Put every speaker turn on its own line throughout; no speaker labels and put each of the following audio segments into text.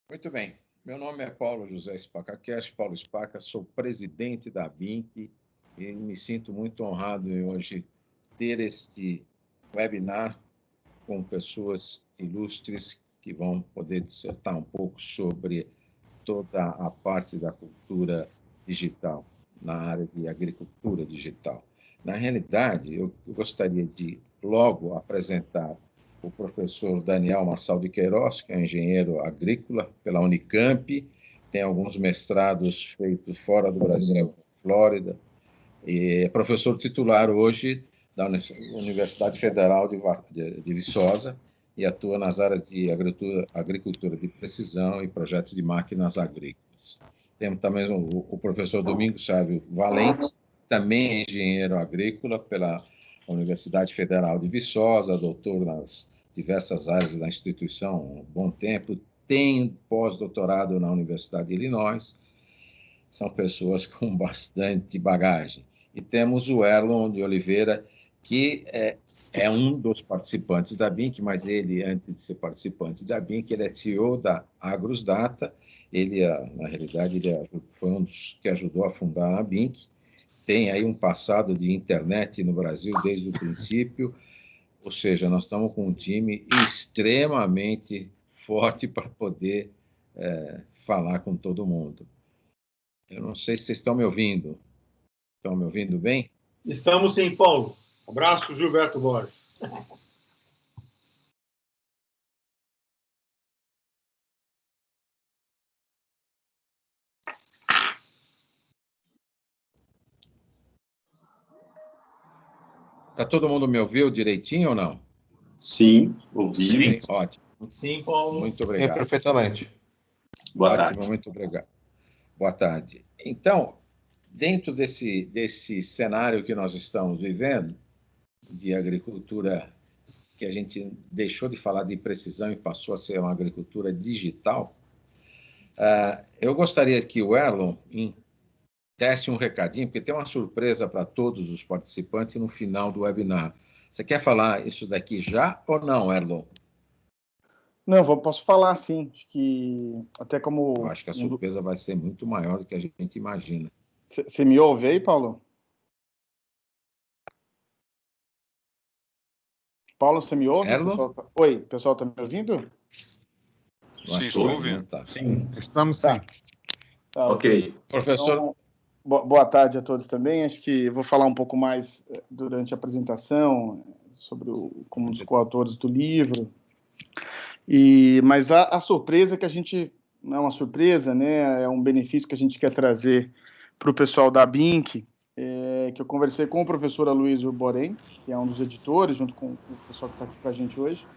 Muito bem. Meu nome é Paulo José Spacacast, Paulo Spaca, sou presidente da BINC e me sinto muito honrado em hoje ter este webinar com pessoas ilustres que vão poder dissertar um pouco sobre toda a parte da cultura digital, na área de agricultura digital. Na realidade, eu gostaria de logo apresentar o professor Daniel Marçal de Queiroz, que é engenheiro agrícola pela Unicamp, tem alguns mestrados feitos fora do Brasil, Flórida, e é professor titular hoje da Universidade Federal de Viçosa e atua nas áreas de agricultura de precisão e projetos de máquinas agrícolas. Temos também o professor Domingos Sávio Valente, também é engenheiro agrícola pela Universidade Federal de Viçosa, doutor nas diversas áreas da instituição há um bom tempo, tem pós-doutorado na Universidade de Illinois. São pessoas com bastante bagagem. E temos o Erlon de Oliveira, que é um dos participantes da BINC, mas ele, antes de ser participante da BINC, ele é CEO da Agrosdata. Ele, na realidade, foi um dos que ajudou a fundar a BINC. Tem aí um passado de internet no Brasil desde o princípio, ou seja, nós estamos com um time extremamente forte para poder falar com todo mundo. Eu não sei se vocês estão me ouvindo. Estão me ouvindo bem?
Estamos sim, Paulo. Abraço, Gilberto Borges.
Está todo mundo me ouviu direitinho ou não?
Sim, ouvi.
Sim, ótimo.
Sim, Paulo.
Muito obrigado.
Sim, perfeitamente.
Boa
Ótimo,
tarde.
muito obrigado. Boa tarde. Então, dentro desse cenário que nós estamos vivendo, de agricultura, que a gente deixou de falar de precisão e passou a ser uma agricultura digital, eu gostaria que o Erlon desse um recadinho, porque tem uma surpresa para todos os participantes no final do webinar. Você quer falar isso daqui já ou não, Erlon?
Não, posso falar sim. Acho que até como.
Eu acho que a surpresa vai ser muito maior do que a gente imagina.
Você me ouve aí, Paulo? Paulo, você me ouve?
Erlon?
Oi, pessoal, está me ouvindo?
Sim, estou ouvindo.
Tá.
Sim, estamos sim.
Tá,
Ok.
Professor.
Então, boa tarde a todos também. Acho que vou falar um pouco mais durante a apresentação sobre como um dos coautores do livro. Mas a surpresa que a gente, não é uma surpresa, né? É um benefício que a gente quer trazer para o pessoal da BINC, que eu conversei com o professor Aloysio Borém, que é um dos editores, junto com o pessoal que está aqui com a gente hoje.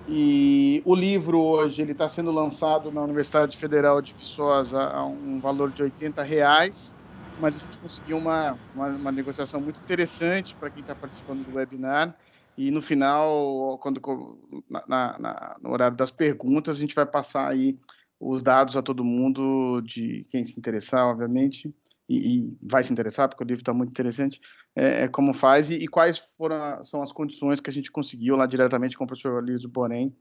E o livro hoje ele está sendo lançado na Universidade Federal de Viçosa a um valor de R$80, mas a gente conseguiu uma negociação muito interessante para quem está participando do webinar. E no final, no horário das perguntas, a gente vai passar aí os dados a todo mundo, de quem se interessar, obviamente, e vai se interessar, porque o livro está muito interessante, como faz e quais são as condições que a gente conseguiu lá diretamente com o professor Aloysio Borém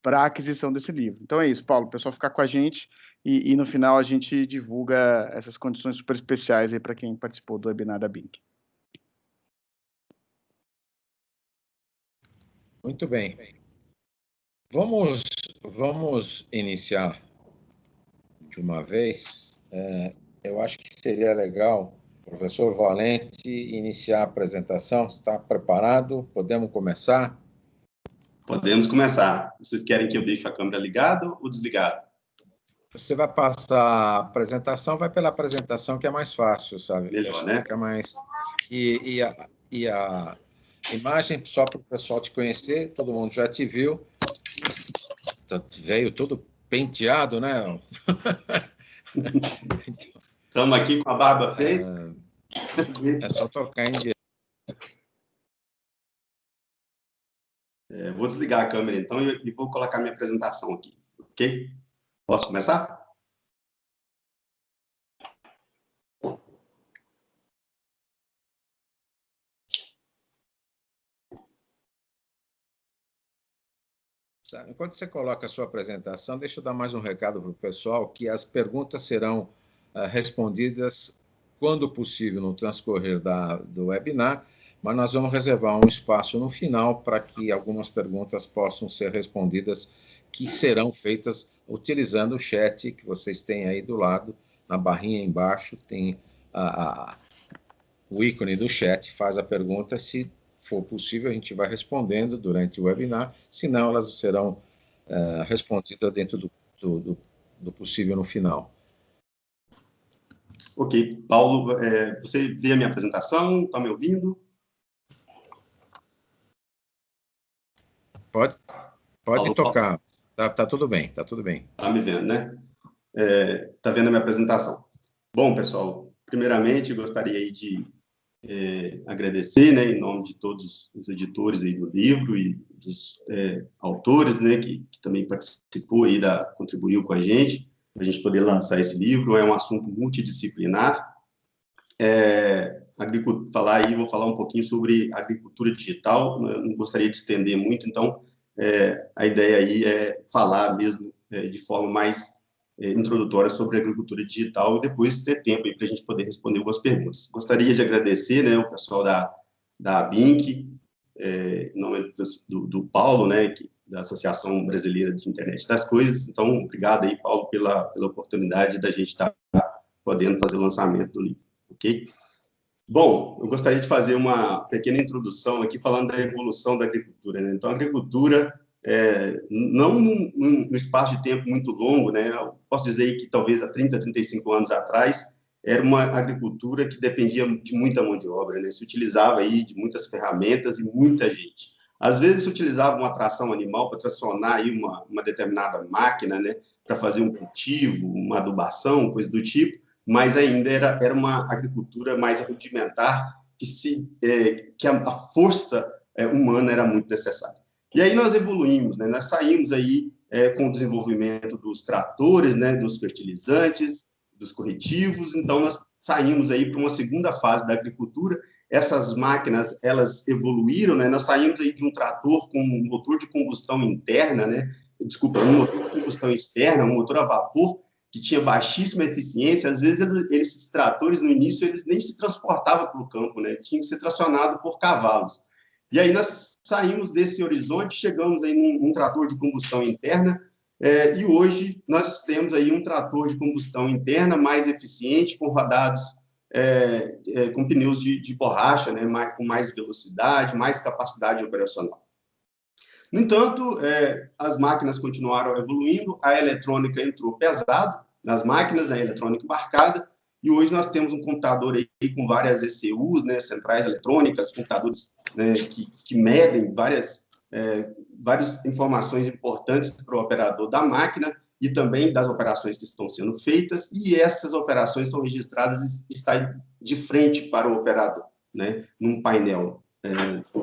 para a aquisição desse livro. Então é isso, Paulo, o pessoal ficar com a gente e no final a gente divulga essas condições super especiais aí para quem participou do webinar da BINC.
Muito bem. Vamos iniciar de uma vez. Eu acho que seria legal, professor Valente, iniciar a apresentação. Está preparado? Podemos começar?
Podemos começar. Vocês querem que eu deixe a câmera ligada ou desligada?
Você vai passar a apresentação, vai pela apresentação que é mais fácil, sabe?
Melhor, né?
Fica mais... E a imagem, só para o pessoal te conhecer, todo mundo já te viu. Veio todo penteado, né?
Estamos aqui com a barba feita.
É só tocar em direto.
Vou desligar a câmera, então, e vou colocar minha apresentação aqui, ok? Posso começar?
Enquanto você coloca a sua apresentação, deixa eu dar mais um recado para o pessoal, que as perguntas serão respondidas, quando possível, no transcorrer do webinar, mas nós vamos reservar um espaço no final para que algumas perguntas possam ser respondidas, que serão feitas utilizando o chat que vocês têm aí do lado, na barrinha embaixo, tem o ícone do chat, faz a pergunta, se for possível, a gente vai respondendo durante o webinar, senão elas serão respondidas dentro do possível no final.
Ok. Paulo, você vê a minha apresentação? Está me ouvindo?
Pode
Paulo,
tocar. Tá tudo bem, tá tudo bem.
Está me vendo, né? Está vendo a minha apresentação. Bom, pessoal, primeiramente, gostaria aí de agradecer, né, em nome de todos os editores aí do livro e dos autores, né, que também participou aí, contribuiu com a gente, para a gente poder lançar esse livro. É um assunto multidisciplinar. Vou falar um pouquinho sobre agricultura digital. Eu não gostaria de estender muito, então a ideia aí é falar mesmo de forma mais introdutória sobre a agricultura digital e depois ter tempo para a gente poder responder algumas perguntas. Gostaria de agradecer, né, o pessoal da ABINC, em nome do Paulo, né, da Associação Brasileira de Internet das Coisas. Então, obrigado aí, Paulo, pela oportunidade da gente estar podendo fazer o lançamento do livro, ok? Bom, eu gostaria de fazer uma pequena introdução aqui falando da evolução da agricultura, né? Então, a agricultura, não num espaço de tempo muito longo, né? Eu posso dizer que talvez há 30, 35 anos atrás, era uma agricultura que dependia de muita mão de obra, né? Se utilizava aí de muitas ferramentas e muita gente. Às vezes se utilizava uma tração animal para tracionar aí uma determinada máquina, né? Para fazer um cultivo, uma adubação, coisa do tipo, mas ainda era uma agricultura mais rudimentar, que a força humana era muito necessária. E aí nós evoluímos, né? Nós saímos aí com o desenvolvimento dos tratores, né? Dos fertilizantes, dos corretivos. Então nós saímos aí para uma segunda fase da agricultura. Essas máquinas, elas evoluíram, né? Nós saímos aí de um trator com um motor de combustão interna, né? Desculpa, um motor de combustão externa, um motor a vapor, que tinha baixíssima eficiência. Às vezes esses tratores no início eles nem se transportavam para o campo, né? Tinham que ser tracionados por cavalos. E aí nós saímos desse horizonte, chegamos aí num trator de combustão interna, e hoje nós temos aí um trator de combustão interna mais eficiente, com rodados com pneus de borracha, né? Com mais velocidade, mais capacidade operacional. No entanto, as máquinas continuaram evoluindo, a eletrônica entrou pesado nas máquinas, a eletrônica embarcada, e hoje nós temos um computador aí com várias ECUs, né, centrais eletrônicas, computadores, né, que medem várias informações importantes para o operador da máquina e também das operações que estão sendo feitas, e essas operações são registradas e estão de frente para o operador, né, num painel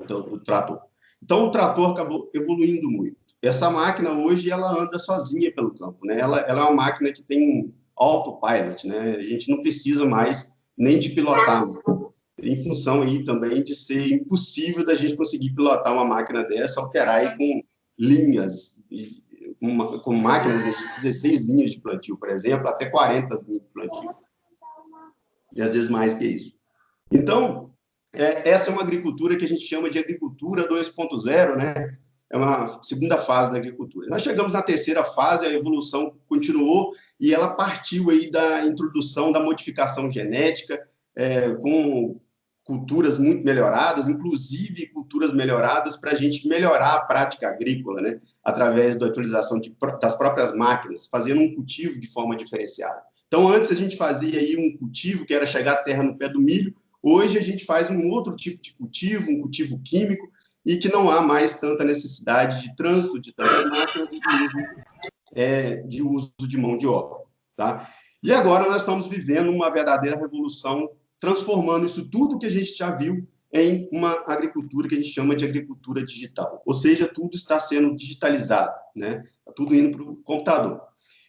do trator. Então, o trator acabou evoluindo muito. Essa máquina, hoje, ela anda sozinha pelo campo, né? Ela é uma máquina que tem um autopilot, né? A gente não precisa mais nem de pilotar, né? Em função aí também de ser impossível da gente conseguir pilotar uma máquina dessa, operar aí com linhas, com máquinas de 16 linhas de plantio, por exemplo, até 40 linhas de plantio. E às vezes mais que isso. Então, essa é uma agricultura que a gente chama de agricultura 2.0, né? É uma segunda fase da agricultura. Nós chegamos na terceira fase, a evolução continuou e ela partiu aí da introdução da modificação genética, com culturas muito melhoradas, inclusive culturas melhoradas para a gente melhorar a prática agrícola, né? Através da utilização das próprias máquinas, fazendo um cultivo de forma diferenciada. Então, antes a gente fazia aí um cultivo que era chegar a terra no pé do milho. Hoje a gente faz um outro tipo de cultivo, um cultivo químico, e que não há mais tanta necessidade de trânsito de tantas máquinas e mesmo de uso de mão de obra, tá? E agora nós estamos vivendo uma verdadeira revolução, transformando isso tudo que a gente já viu em uma agricultura que a gente chama de agricultura digital. Ou seja, tudo está sendo digitalizado, né? Tudo indo para o computador.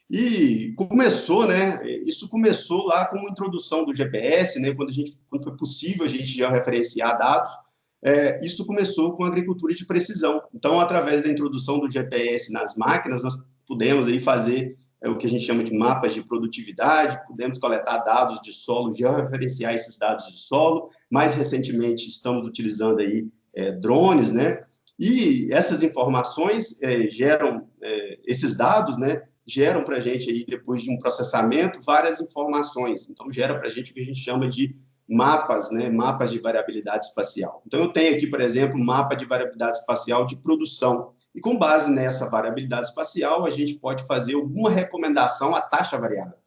E começou, né? Isso começou lá com a introdução do GPS, né? Quando foi possível a gente já referenciar dados, isso começou com a agricultura de precisão. Então, através da introdução do GPS nas máquinas, nós pudemos aí fazer o que a gente chama de mapas de produtividade, pudemos coletar dados de solo, georreferenciar esses dados de solo. Mais recentemente, estamos utilizando aí drones, né? E essas informações geram, esses dados, né, geram para a gente, aí, depois de um processamento, várias informações. Então, gera para a gente o que a gente chama de mapas, né, mapas de variabilidade espacial. Então, eu tenho aqui, por exemplo, um mapa de variabilidade espacial de produção. E, com base nessa variabilidade espacial, a gente pode fazer alguma recomendação à taxa variável.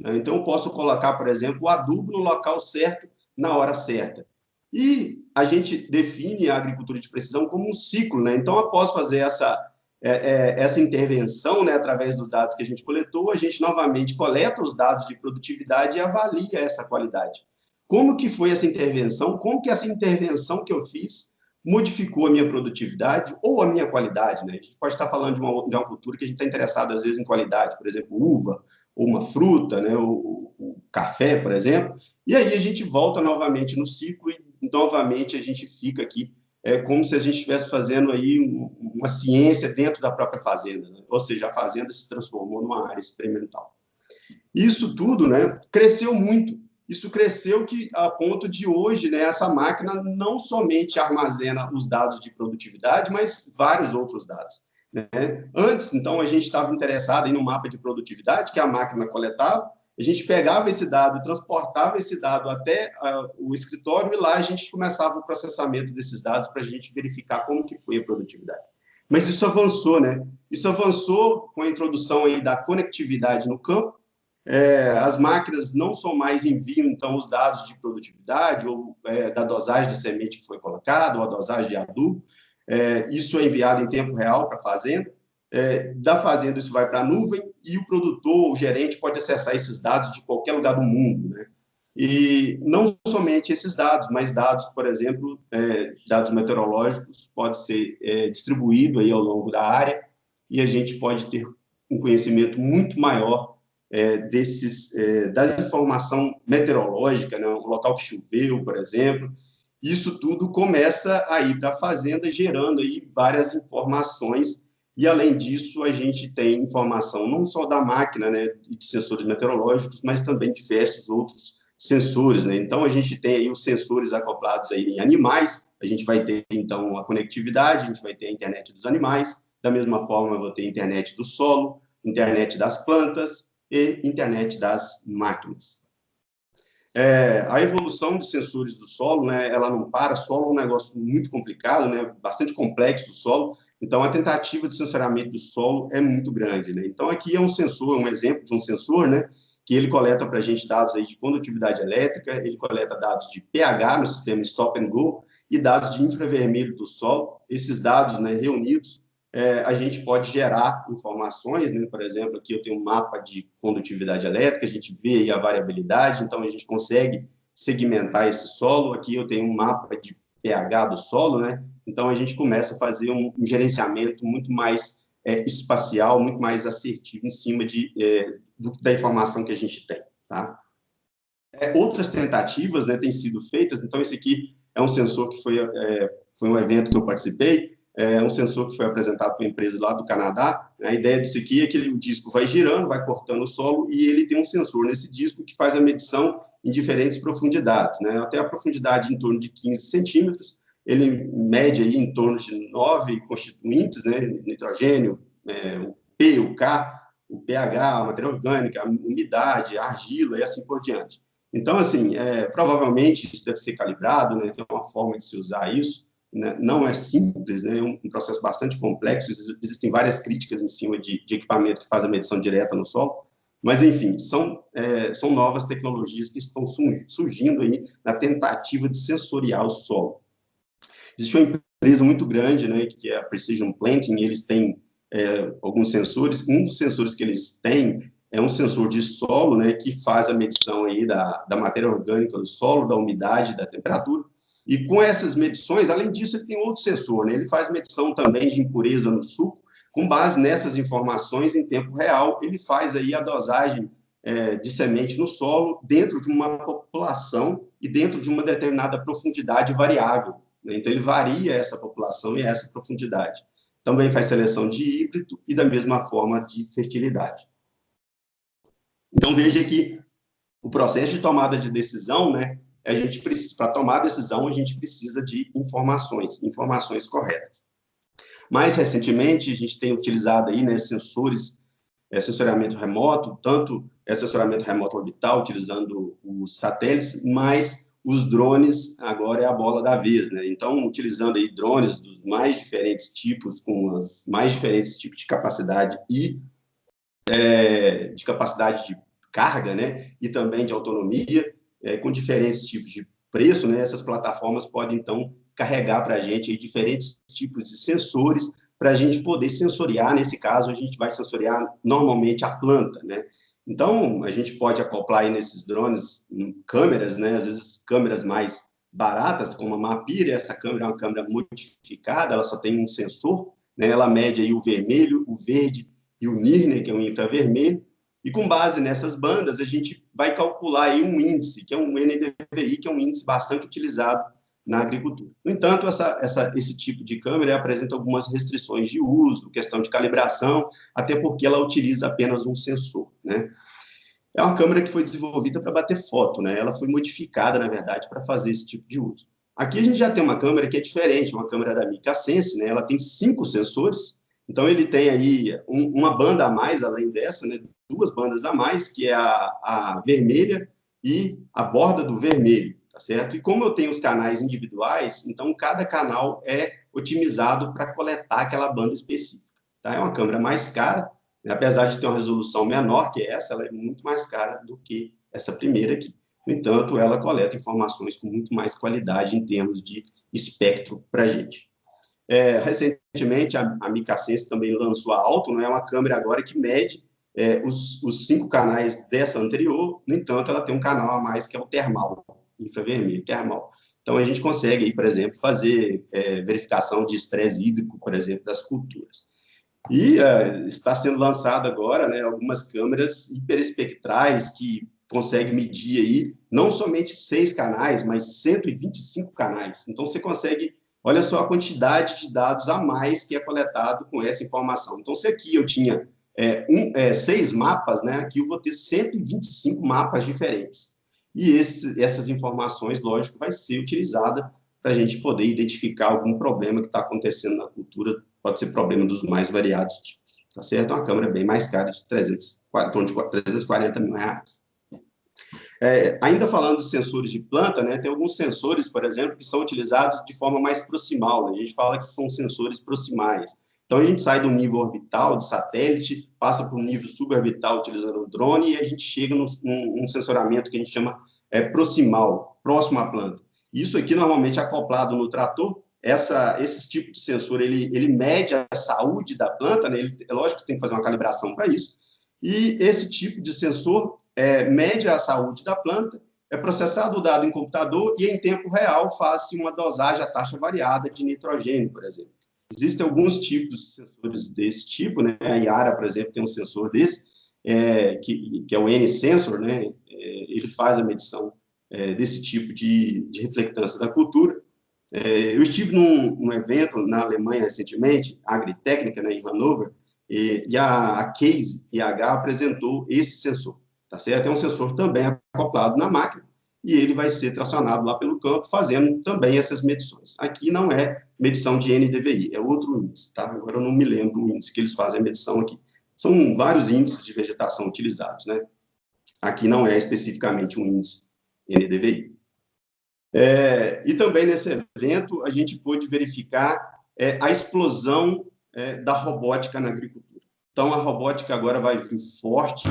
Então, eu posso colocar, por exemplo, o adubo no local certo, na hora certa. E a gente define a agricultura de precisão como um ciclo, né? Então, após fazer essa intervenção, né, através dos dados que a gente coletou, a gente novamente coleta os dados de produtividade e avalia essa qualidade. Como que foi essa intervenção? Como que essa intervenção que eu fiz modificou a minha produtividade ou a minha qualidade, né? A gente pode estar falando de uma cultura que a gente está interessado, às vezes, em qualidade, por exemplo, uva, ou uma fruta, né, o café, por exemplo, e aí a gente volta novamente no ciclo e novamente a gente fica aqui como se a gente estivesse fazendo aí uma ciência dentro da própria fazenda, né? Ou seja, a fazenda se transformou numa área experimental. Isso tudo, né, cresceu muito. Isso cresceu a ponto de hoje, né, essa máquina não somente armazena os dados de produtividade, mas vários outros dados, né? Antes, então, a gente estava interessado em um mapa de produtividade que a máquina coletava, a gente pegava esse dado, transportava esse dado até o escritório e lá a gente começava o processamento desses dados para a gente verificar como que foi a produtividade. Mas isso avançou, né? Isso avançou com a introdução aí da conectividade no campo. As máquinas não só mais enviam, então, os dados de produtividade ou da dosagem de semente que foi colocada ou a dosagem de adubo. Isso é enviado em tempo real para a fazenda. Da fazenda, isso vai para a nuvem e o produtor, o gerente, pode acessar esses dados de qualquer lugar do mundo, né? E não somente esses dados, mas dados, por exemplo, dados meteorológicos, pode ser distribuído aí ao longo da área e a gente pode ter um conhecimento muito maior da informação meteorológica, né? O local que choveu, por exemplo. Isso tudo começa a ir para a fazenda, gerando aí várias informações. E, além disso, a gente tem informação não só da máquina, né, de sensores meteorológicos, mas também de diversos outros sensores, né? Então, a gente tem aí os sensores acoplados aí em animais, a gente vai ter, então, a conectividade, a gente vai ter a internet dos animais, da mesma forma, eu vou ter a internet do solo, internet das plantas e internet das máquinas. A evolução de sensores do solo, né, ela não para. Solo é um negócio muito complicado, né, bastante complexo o solo. Então, a tentativa de sensoriamento do solo é muito grande, né? Então, aqui é um sensor, um exemplo de um sensor, né, que ele coleta para a gente dados aí de condutividade elétrica, ele coleta dados de pH no sistema Stop and Go e dados de infravermelho do solo. Esses dados, né, reunidos, a gente pode gerar informações, né? Por exemplo, aqui eu tenho um mapa de condutividade elétrica, a gente vê aí a variabilidade, então a gente consegue segmentar esse solo. Aqui eu tenho um mapa de pH do solo, né? Então a gente começa a fazer um gerenciamento muito mais espacial, muito mais assertivo em cima da informação que a gente tem, tá? Outras tentativas, né, têm sido feitas. Então esse aqui é um sensor que foi um evento que eu participei. É um sensor que foi apresentado para uma empresa lá do Canadá. A ideia disso aqui é que o disco vai girando, vai cortando o solo, e ele tem um sensor nesse disco que faz a medição em diferentes profundidades, né? Até a profundidade em torno de 15 centímetros, ele mede aí em torno de 9 constituintes, né? Nitrogênio, o P, o K, o pH, a matéria orgânica, a umidade, a argila e assim por diante. Então, assim, provavelmente isso deve ser calibrado, né? Tem uma forma de se usar isso. Não é simples, né? É um processo bastante complexo, existem várias críticas em cima de equipamento que faz a medição direta no solo, mas, enfim, são novas tecnologias que estão surgindo aí na tentativa de sensoriar o solo. Existe uma empresa muito grande, né, que é a Precision Planting, e eles têm alguns sensores. Um dos sensores que eles têm é um sensor de solo, né, que faz a medição aí da matéria orgânica do solo, da umidade, da temperatura. E com essas medições, além disso, ele tem outro sensor, né? Ele faz medição também de impureza no suco. Com base nessas informações, em tempo real, ele faz aí a dosagem de semente no solo dentro de uma população e dentro de uma determinada profundidade variável. né? Então, ele varia essa população e essa profundidade. Também faz seleção de híbrido e, da mesma forma, de fertilidade. Então, veja que o processo de tomada de decisão, né, para tomar decisão, a gente precisa de informações corretas. Mais recentemente, a gente tem utilizado aí, né, sensores, sensoriamento remoto, tanto sensoriamento remoto orbital, utilizando os satélites, mas os drones agora é a bola da vez, né? Então, utilizando aí drones dos mais diferentes tipos, com os mais diferentes tipos de capacidade e de capacidade de carga, né? E também de autonomia, com diferentes tipos de preço, né? Essas plataformas podem, então, carregar para a gente aí diferentes tipos de sensores para a gente poder sensoriar. Nesse caso, a gente vai sensoriar normalmente a planta, né? Então, a gente pode acoplar aí nesses drones câmeras, né? Às vezes câmeras mais baratas, como a Mapira. Essa câmera é uma câmera modificada, ela só tem um sensor, né? Ela mede aí o vermelho, o verde e o NIR, né? Que é o infravermelho. E com base nessas bandas, a gente vai calcular aí um índice, que é um NDVI, que é um índice bastante utilizado na agricultura. No entanto, esse tipo de câmera apresenta algumas restrições de uso, questão de calibração, até porque ela utiliza apenas um sensor, né? É uma câmera que foi desenvolvida para bater foto, né? Ela foi modificada, na verdade, para fazer esse tipo de uso. Aqui a gente já tem uma câmera que é diferente, uma câmera da Mica Sense, né? Ela tem 5 sensores, então ele tem aí uma banda a mais, além dessa, né? 2 bandas a mais, que é a vermelha e a borda do vermelho. Tá certo? E como eu tenho os canais individuais, então cada canal é otimizado para coletar aquela banda específica. Tá? É uma câmera mais cara, né? Apesar de ter uma resolução menor que essa, ela é muito mais cara do que essa primeira aqui. No entanto, ela coleta informações com muito mais qualidade em termos de espectro para a gente. Recentemente, a Mica Sense também lançou a Alto, né? É uma câmera agora que mede os 5 canais dessa anterior. No entanto, ela tem um canal a mais que é o termal, infravermelho, termal. Então, a gente consegue, aí, por exemplo, fazer verificação de estresse hídrico, por exemplo, das culturas. E está sendo lançado agora, né, algumas câmeras hiperespectrais que conseguem medir aí não somente 6 canais, mas 125 canais. Então, você consegue, olha só a quantidade de dados a mais que é coletado com essa informação. Então, se aqui eu tinha 6 mapas, né, aqui eu vou ter 125 mapas diferentes. E essas informações, lógico, vai ser utilizada para a gente poder identificar algum problema que está acontecendo na cultura, pode ser problema dos mais variados tipos, tá certo? É uma câmera bem mais cara, de 340 mil reais. Ainda falando de sensores de planta, né, tem alguns sensores, por exemplo, que são utilizados de forma mais proximal, né? A gente fala que são sensores proximais. Então, a gente sai do nível orbital, de satélite, passa para o nível suborbital, utilizando o drone, e a gente chega num sensoramento que a gente chama proximal, próximo à planta. Isso aqui, normalmente, acoplado no trator, esse tipo de sensor, ele mede a saúde da planta, né? É lógico que tem que fazer uma calibração para isso, e esse tipo de sensor mede a saúde da planta, é processado o dado em computador e, em tempo real, faz-se uma dosagem a taxa variada de nitrogênio, por exemplo. Existem alguns tipos de sensores desse tipo, né? A Yara, por exemplo, tem um sensor desse, que é o N-Sensor, né? Ele faz a medição desse tipo de reflectância da cultura. Eu estive num evento na Alemanha recentemente, Agritécnica, né, em Hannover, e a Case IH apresentou esse sensor, tá certo? É um sensor também acoplado na máquina, e ele vai ser tracionado lá pelo campo, fazendo também essas medições. Aqui não é medição de NDVI, é outro índice, tá? Agora eu não me lembro o índice que eles fazem a medição aqui. São vários índices de vegetação utilizados, né? Aqui não é especificamente um índice NDVI. E também nesse evento a gente pôde verificar a explosão da robótica na agricultura. Então, a robótica agora vai vir forte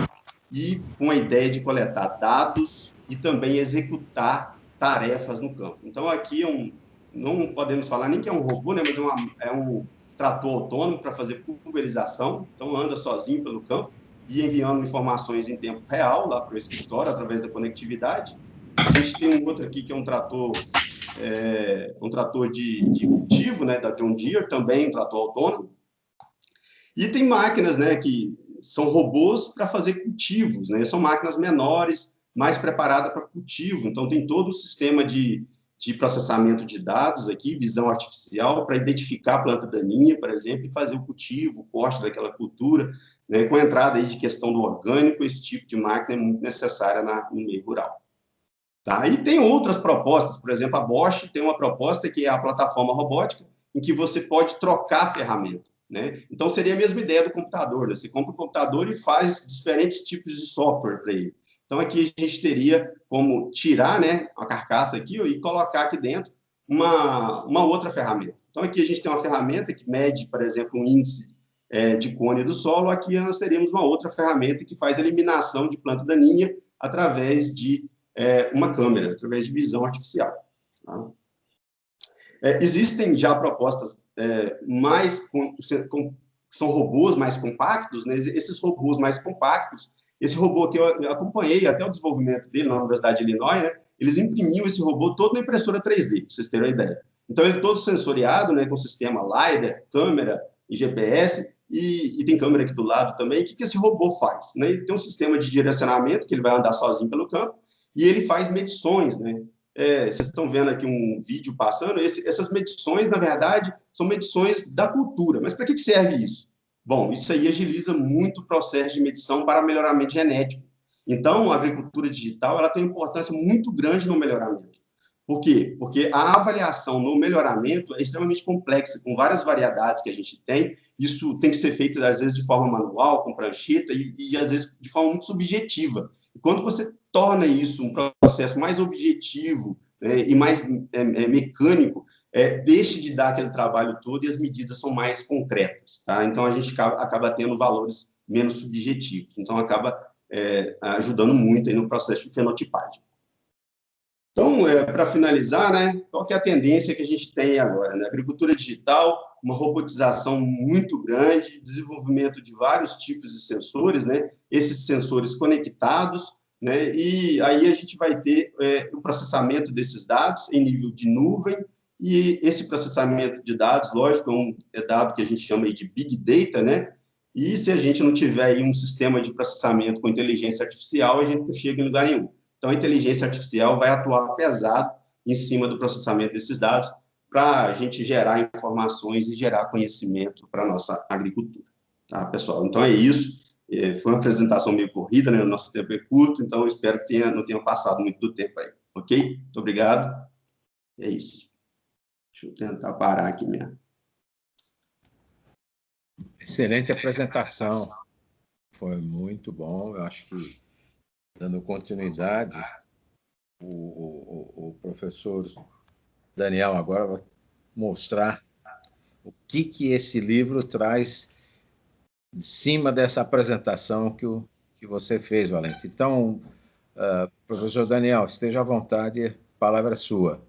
e com a ideia de coletar dados e também executar tarefas no campo. Então, aqui não podemos falar nem que é um robô, né, mas é um trator autônomo para fazer pulverização. Então, anda sozinho pelo campo e enviando informações em tempo real lá para o escritório, através da conectividade. A gente tem um outro aqui que é um trator de cultivo, né, da John Deere, também um trator autônomo. E tem máquinas, né, que são robôs para fazer cultivos, né? São máquinas menores, mais preparadas para cultivo. Então, tem todo o sistema de de processamento de dados aqui, visão artificial, para identificar a planta daninha, por exemplo, e fazer o cultivo, o corte daquela cultura, né, com a entrada aí de questão do orgânico, esse tipo de máquina é muito necessária no meio rural. Tá? E tem outras propostas, por exemplo, a Bosch tem uma proposta que é a plataforma robótica, em que você pode trocar a ferramenta, né? Então, seria a mesma ideia do computador, né? Você compra um computador e faz diferentes tipos de software para ele. Então, aqui a gente teria como tirar, né, a carcaça aqui e colocar aqui dentro uma outra ferramenta. Então, aqui a gente tem uma ferramenta que mede, por exemplo, um índice de cone do solo. Aqui nós teríamos uma outra ferramenta que faz eliminação de planta daninha através de uma câmera, através de visão artificial. Tá? Existem já propostas são robôs mais compactos, né? Esses robôs mais compactos, esse robô que eu acompanhei até o desenvolvimento dele na Universidade de Illinois, né? Eles imprimiam esse robô todo na impressora 3D, para vocês terem uma ideia. Então, ele é todo sensoriado, né, com sistema LiDAR, câmera e GPS, e tem câmera aqui do lado também. O que esse robô faz? Né? Ele tem um sistema de direcionamento, que ele vai andar sozinho pelo campo, e ele faz medições, né? Vocês estão vendo aqui um vídeo passando, essas medições, na verdade, são medições da cultura. Mas para que serve isso? Bom, isso aí agiliza muito o processo de medição para melhoramento genético. Então, a agricultura digital ela tem uma importância muito grande no melhoramento. Por quê? Porque a avaliação no melhoramento é extremamente complexa, com várias variedades que a gente tem. Isso tem que ser feito, às vezes, de forma manual, com prancheta, e às vezes, de forma muito subjetiva. E quando você torna isso um processo mais objetivo e mais mecânico, deixa de dar aquele trabalho todo e as medidas são mais concretas. Tá? Então, a gente acaba tendo valores menos subjetivos. Então, acaba ajudando muito aí no processo de fenotipagem. Então, para finalizar, né, qual que é a tendência que a gente tem agora? Né? Agricultura digital, uma robotização muito grande, desenvolvimento de vários tipos de sensores, né? Esses sensores conectados, né? E aí a gente vai ter o processamento desses dados em nível de nuvem, e esse processamento de dados, lógico, é dado que a gente chama aí de Big Data, né? E se a gente não tiver aí um sistema de processamento com inteligência artificial, a gente não chega em lugar nenhum. Então, a inteligência artificial vai atuar pesado em cima do processamento desses dados para a gente gerar informações e gerar conhecimento para a nossa agricultura. Tá, pessoal? Então, é isso. Foi uma apresentação meio corrida, né? O nosso tempo é curto, então eu espero que não tenha passado muito do tempo aí. Ok? Muito obrigado. É isso. Deixa eu tentar parar aqui minha...
Excelente apresentação. Foi muito bom. Eu acho que, dando continuidade, o professor Daniel agora vai mostrar o que esse livro traz de cima dessa apresentação que você fez, Valente. Então, professor Daniel, esteja à vontade, a palavra é sua.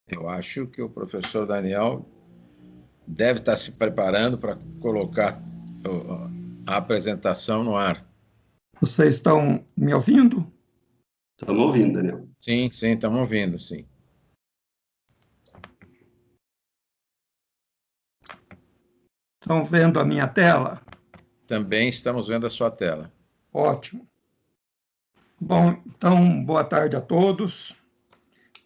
Eu acho que o professor Daniel deve estar se preparando para colocar a apresentação no ar.
Vocês estão me ouvindo?
Estamos ouvindo, Daniel.
Sim, estamos ouvindo, sim.
Estão vendo a minha tela?
Também estamos vendo a sua tela.
Ótimo. Bom, então, boa tarde a todos.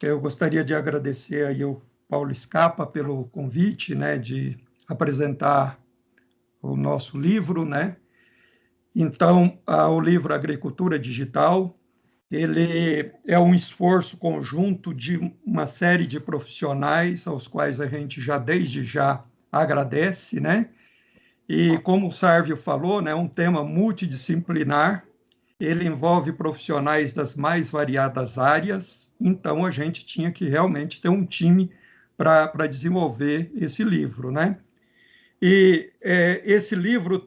Eu gostaria de agradecer aí ao Paulo Scapa pelo convite, né, de apresentar o nosso livro, né? Então, o livro Agricultura Digital, ele é um esforço conjunto de uma série de profissionais, aos quais a gente desde já agradece, né? E como o Sárvio falou, né, um tema multidisciplinar, ele envolve profissionais das mais variadas áreas, então a gente tinha que realmente ter um time para desenvolver esse livro, né? E esse livro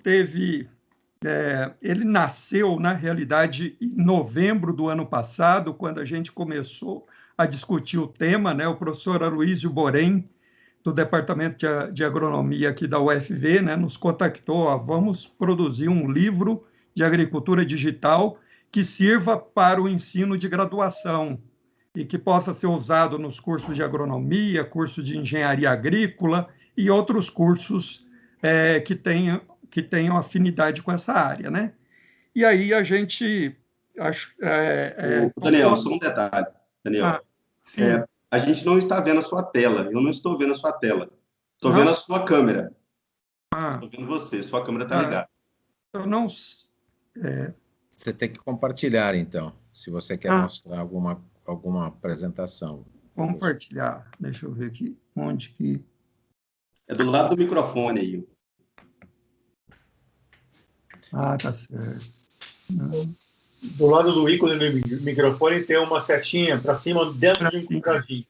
ele nasceu, na realidade, em novembro do ano passado, quando a gente começou a discutir o tema, né? O professor Aloysio Borém, do Departamento de Agronomia aqui da UFV, né, nos contactou, vamos produzir um livro de agricultura digital que sirva para o ensino de graduação e que possa ser usado nos cursos de agronomia, cursos de engenharia agrícola e outros cursos que tenham afinidade com essa área, né? E aí a gente...
Daniel, só um detalhe, Daniel.
Sim.
A gente não está vendo a sua tela, eu não estou vendo a sua tela. Estou vendo a sua câmera. Estou vendo você, sua câmera está ligada.
Eu não...
Você tem que compartilhar, então, se você quer mostrar alguma apresentação.
Compartilhar. Deixa eu ver aqui. Onde que...
É do lado do microfone aí.
Tá certo. Não.
Do lado do ícone do microfone tem uma setinha para cima dentro de um quadradinho.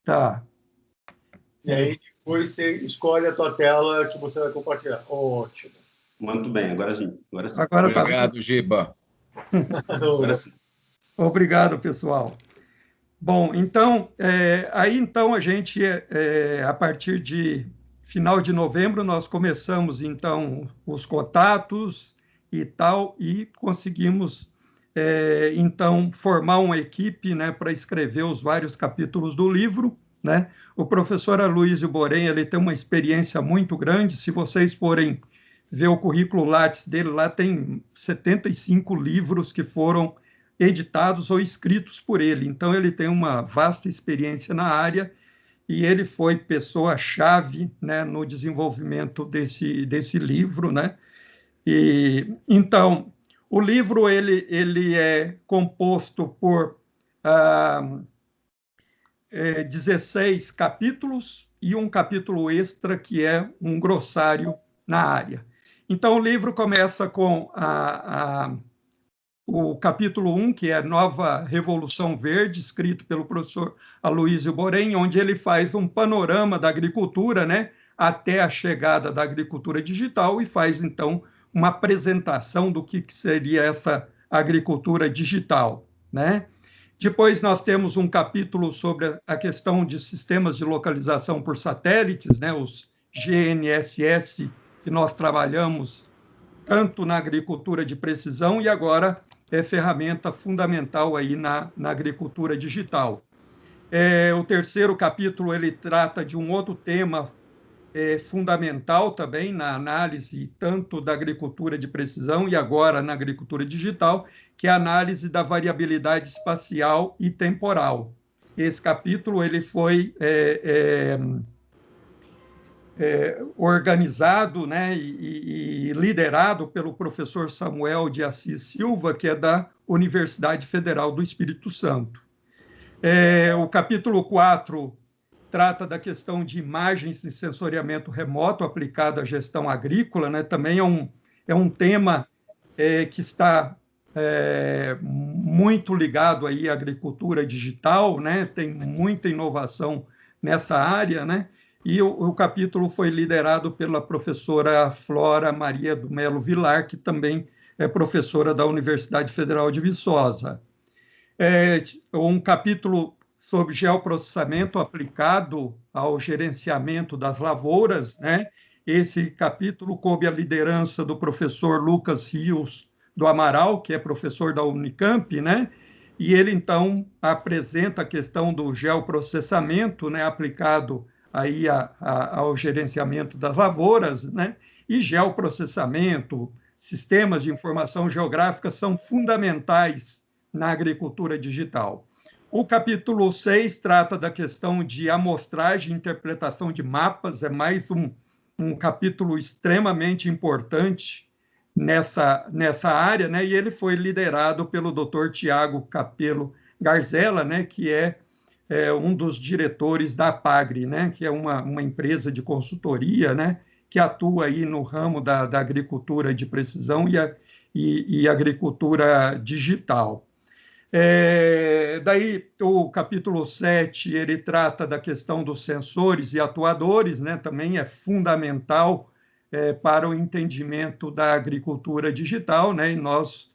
Tá.
E aí depois você escolhe a tua tela que você vai compartilhar. Ótimo.
Muito bem, agora sim.
Obrigado, Giba.
Agora sim.
Obrigado, pessoal. Bom, então, aí então a gente, a partir de final de novembro, nós começamos, então, os contatos e tal, e conseguimos, então, formar uma equipe, né, para escrever os vários capítulos do livro, né? O professor Aloysio Borém, ele tem uma experiência muito grande. Se vocês forem ver o currículo Lattes dele, lá tem 75 livros que foram editados ou escritos por ele. Então, ele tem uma vasta experiência na área e ele foi pessoa-chave, né, no desenvolvimento desse livro, né? E, então, o livro ele é composto por 16 capítulos e um capítulo extra, que é um glossário na área. Então, o livro começa com o capítulo 1, que é Nova Revolução Verde, escrito pelo professor Aloysio Borém, onde ele faz um panorama da agricultura, né, até a chegada da agricultura digital, e faz, então, uma apresentação do que seria essa agricultura digital, né? Depois nós temos um capítulo sobre a questão de sistemas de localização por satélites, né, os GNSS, que nós trabalhamos tanto na agricultura de precisão e agora é ferramenta fundamental aí na agricultura digital. O terceiro capítulo ele trata de um outro tema fundamental também na análise tanto da agricultura de precisão e agora na agricultura digital, que é a análise da variabilidade espacial e temporal. Esse capítulo ele foi organizado, né, e liderado pelo professor Samuel de Assis Silva, que é da Universidade Federal do Espírito Santo. O capítulo 4 trata da questão de imagens e sensoriamento remoto aplicado à gestão agrícola, né? Também é um tema que está muito ligado aí à agricultura digital, né? Tem muita inovação nessa área, né? E o capítulo foi liderado pela professora Flora Maria do Melo Vilar, que também é professora da Universidade Federal de Viçosa. Um capítulo sobre geoprocessamento aplicado ao gerenciamento das lavouras, né? Esse capítulo coube a liderança do professor Lucas Rios do Amaral, que é professor da Unicamp, né? E ele, então, apresenta a questão do geoprocessamento, né, aplicado aí ao gerenciamento das lavouras, né? E geoprocessamento, sistemas de informação geográfica são fundamentais na agricultura digital. O capítulo 6 trata da questão de amostragem e interpretação de mapas, é mais um capítulo extremamente importante nessa área, né? E ele foi liderado pelo Dr. Tiago Capello Garzella, né? Que é um dos diretores da Apagri, né? Que é uma empresa de consultoria, né? Que atua aí no ramo da agricultura de precisão e agricultura digital. Daí, o capítulo 7, ele trata da questão dos sensores e atuadores, né? Também é fundamental para o entendimento da agricultura digital, né? E nós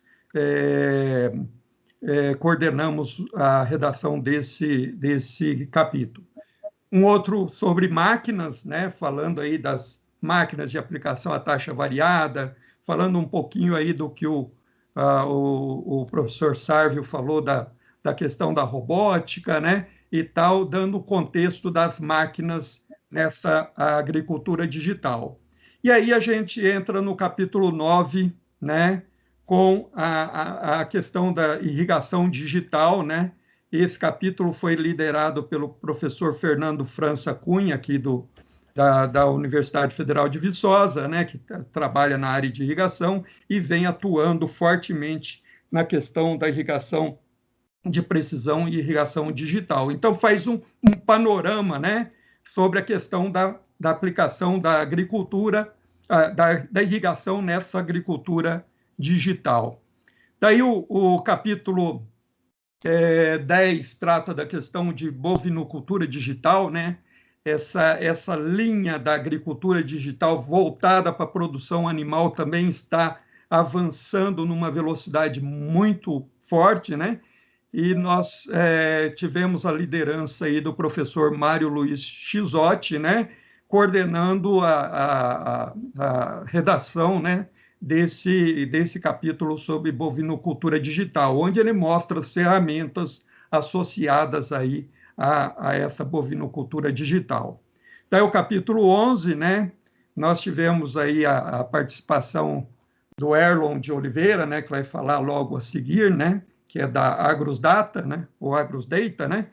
coordenamos a redação desse capítulo. Um outro sobre máquinas, né? Falando aí das máquinas de aplicação à taxa variada, falando um pouquinho aí do que o professor Sárvio falou da questão da robótica, né, e tal, dando o contexto das máquinas nessa agricultura digital. E aí a gente entra no capítulo 9, né, com a questão da irrigação digital, né? Esse capítulo foi liderado pelo professor Fernando França Cunha, aqui da Universidade Federal de Viçosa, né, que trabalha na área de irrigação e vem atuando fortemente na questão da irrigação de precisão e irrigação digital. Então, faz um panorama, né, sobre a questão da aplicação da agricultura, da irrigação nessa agricultura digital. Daí o capítulo 10 trata da questão de bovinocultura digital, né? Essa linha da agricultura digital voltada para a produção animal também está avançando numa velocidade muito forte, né? E nós tivemos a liderança aí do professor Mário Luiz Chisotti, né? Coordenando a redação, né? desse capítulo sobre bovinocultura digital, onde ele mostra as ferramentas associadas aí a essa bovinocultura digital. Daí o capítulo 11, né, nós tivemos aí a participação do Erlon de Oliveira, né, que vai falar logo a seguir, né, que é da Agrosdata, né, ou Agrosdata, né,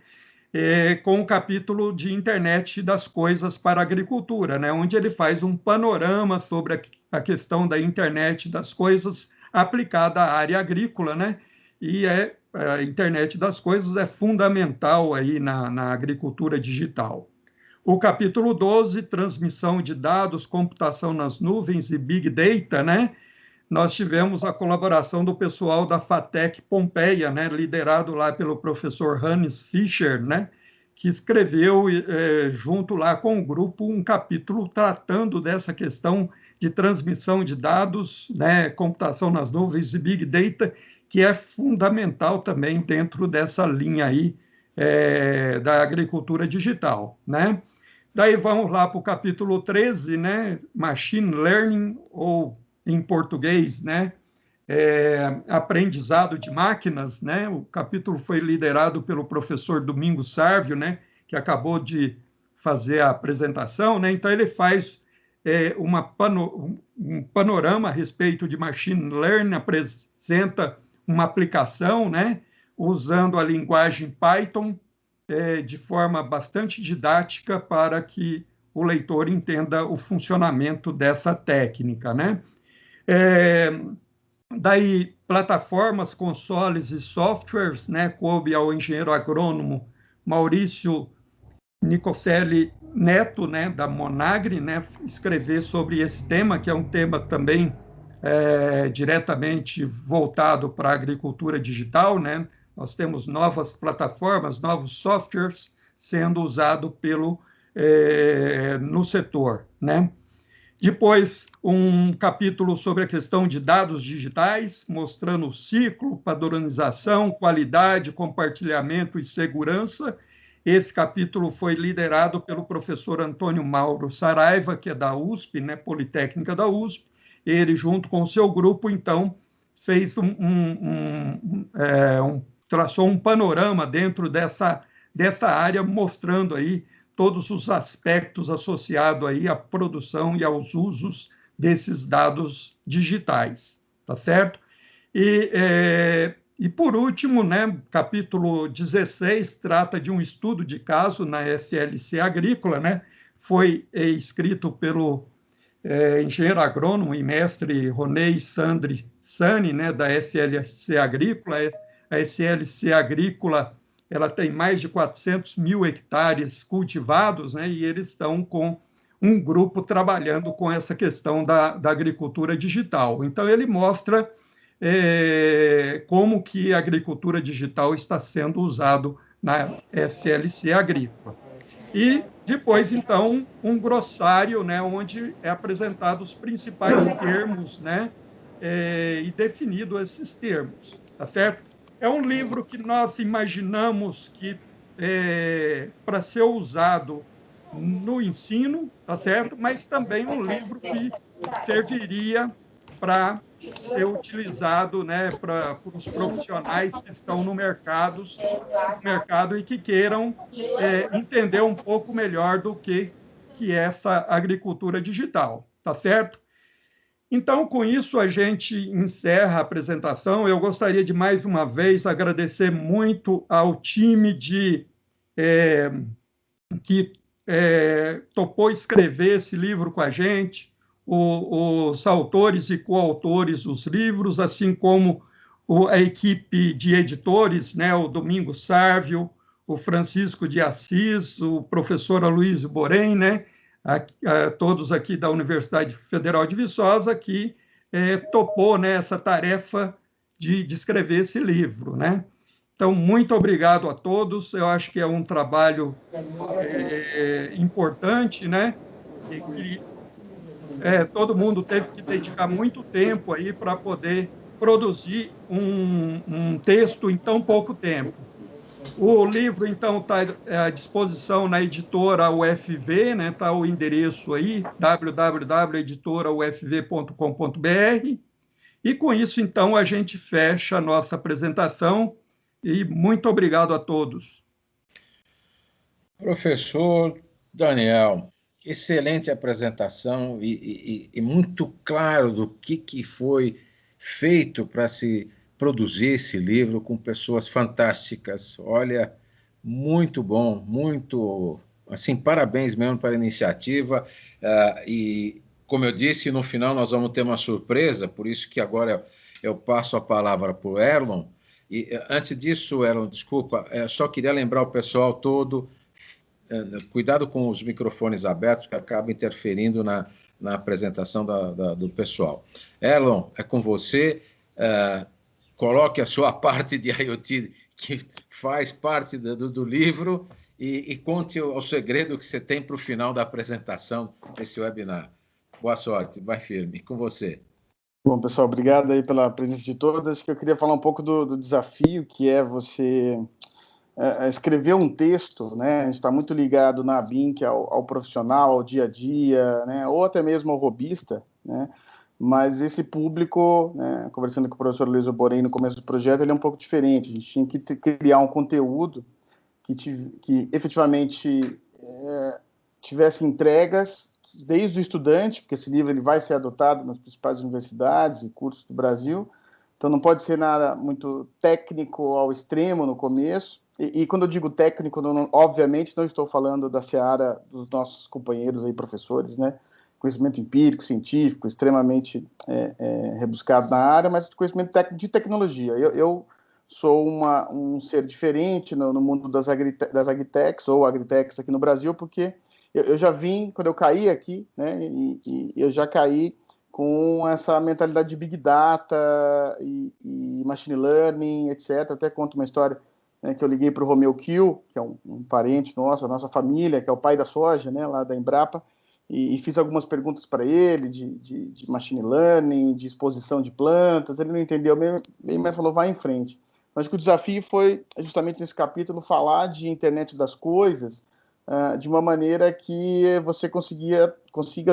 com o capítulo de Internet das Coisas para a Agricultura, né, onde ele faz um panorama sobre a questão da Internet das Coisas aplicada à área agrícola, né, e a Internet das Coisas é fundamental aí na agricultura digital. O capítulo 12, transmissão de dados, computação nas nuvens e Big Data, né, nós tivemos a colaboração do pessoal da FATEC Pompeia, né, liderado lá pelo professor Hannes Fischer, né, que escreveu, junto lá com o grupo, um capítulo tratando dessa questão de transmissão de dados, né, computação nas nuvens e Big Data, que é fundamental também dentro dessa linha aí da agricultura digital, né? Daí vamos lá para o capítulo 13, né, Machine Learning, ou em português, né, aprendizado de máquinas, né? O capítulo foi liderado pelo professor Domingos Sárvio, né, que acabou de fazer a apresentação, né? Então ele faz um panorama a respeito de machine learning, apresenta uma aplicação, né, usando a linguagem Python de forma bastante didática para que o leitor entenda o funcionamento dessa técnica, né? Daí, plataformas, consoles e softwares, né, coube ao engenheiro agrônomo Maurício Nicofelli Neto, né, da Monagri, né, escrever sobre esse tema, que é um tema também diretamente voltado para a agricultura digital, né? Nós temos novas plataformas, novos softwares sendo usados no setor, né? Depois, um capítulo sobre a questão de dados digitais, mostrando o ciclo, padronização, qualidade, compartilhamento e segurança. Esse capítulo foi liderado pelo professor Antônio Mauro Saraiva, que é da USP, né, Politécnica da USP. Ele, junto com o seu grupo, então, fez traçou um panorama dentro dessa área, mostrando aí todos os aspectos associados aí à produção e aos usos desses dados digitais, tá certo? E por último, né, capítulo 16 trata de um estudo de caso na FLC Agrícola, né? Foi escrito pelo engenheiro agrônomo e mestre Ronei Sandri Sani, né, da FLC Agrícola. A FLC Agrícola, ela tem mais de 400 mil hectares cultivados, né, e eles estão com um grupo trabalhando com essa questão da agricultura digital. Então, ele mostra como que a agricultura digital está sendo usado na FLC Agrícola. E depois, então, um glossário, né, onde é apresentado os principais termos, né, e definido esses termos, tá certo? É um livro que nós imaginamos que para ser usado no ensino, tá certo? Mas também um livro que serviria para ser utilizado, né, para os profissionais que estão no mercado e que queiram entender um pouco melhor do que é essa agricultura digital, tá certo? Então, com isso, a gente encerra a apresentação. Eu gostaria de, mais uma vez, agradecer muito ao time que topou escrever esse livro com a gente, os autores e coautores dos livros, assim como a equipe de editores, né, o Domingos Sárvio, o Francisco de Assis, o professor Aloysio Borém, né, todos aqui da Universidade Federal de Viçosa, que topou, né, essa tarefa de escrever esse livro, né? Então, muito obrigado a todos. Eu acho que é um trabalho importante, né? E que todo mundo teve que dedicar muito tempo aí para poder produzir um texto em tão pouco tempo. O livro, então, está à disposição na editora UFV, né? Está o endereço aí, www.editoraufv.com.br. E com isso, então, a gente fecha a nossa apresentação e muito obrigado a todos.
Professor Daniel, excelente apresentação e muito claro do que foi feito para se produzir esse livro com pessoas fantásticas. Olha, muito bom, muito, assim, parabéns mesmo para a iniciativa. E, como eu disse, no final nós vamos ter uma surpresa, por isso que agora eu passo a palavra para o Erlon. E, antes disso, Erlon, desculpa, só queria lembrar o pessoal todo, cuidado com os microfones abertos, que acaba interferindo na apresentação do pessoal. Erlon, é com você. Coloque a sua parte de IoT, que faz parte do livro, e conte o segredo que você tem para o final da apresentação desse webinar. Boa sorte, vai firme, com você.
Bom, pessoal, obrigado aí pela presença de todos. Acho que eu queria falar um pouco do desafio que é você escrever um texto, né? A gente está muito ligado na ABINC ao profissional, ao dia a dia, né? Ou até mesmo ao hobbyista, né? Mas esse público, né, conversando com o professor Aloysio Borém no começo do projeto, ele é um pouco diferente. A gente tinha que criar um conteúdo que efetivamente tivesse entregas desde o estudante, porque esse livro ele vai ser adotado nas principais universidades e cursos do Brasil, então não pode ser nada muito técnico ao extremo no começo. E quando eu digo técnico, obviamente não estou falando da seara dos nossos companheiros aí, professores, né? Conhecimento empírico, científico, extremamente rebuscado na área, mas conhecimento técnico de tecnologia. Eu sou um ser diferente no mundo das agritechs ou agritechs aqui no Brasil, porque eu já vim, quando eu caí aqui, né, e eu já caí com essa mentalidade de Big Data e Machine Learning, etc. Até conto uma história, né, que eu liguei para o Romeu Kiel, que é um parente nosso, a nossa família, que é o pai da soja, né, lá da Embrapa, e fiz algumas perguntas para ele de Machine Learning, de exposição de plantas. Ele não entendeu bem, mas falou, vai em frente. Acho que o desafio foi, justamente nesse capítulo, falar de internet das coisas de uma maneira que você consiga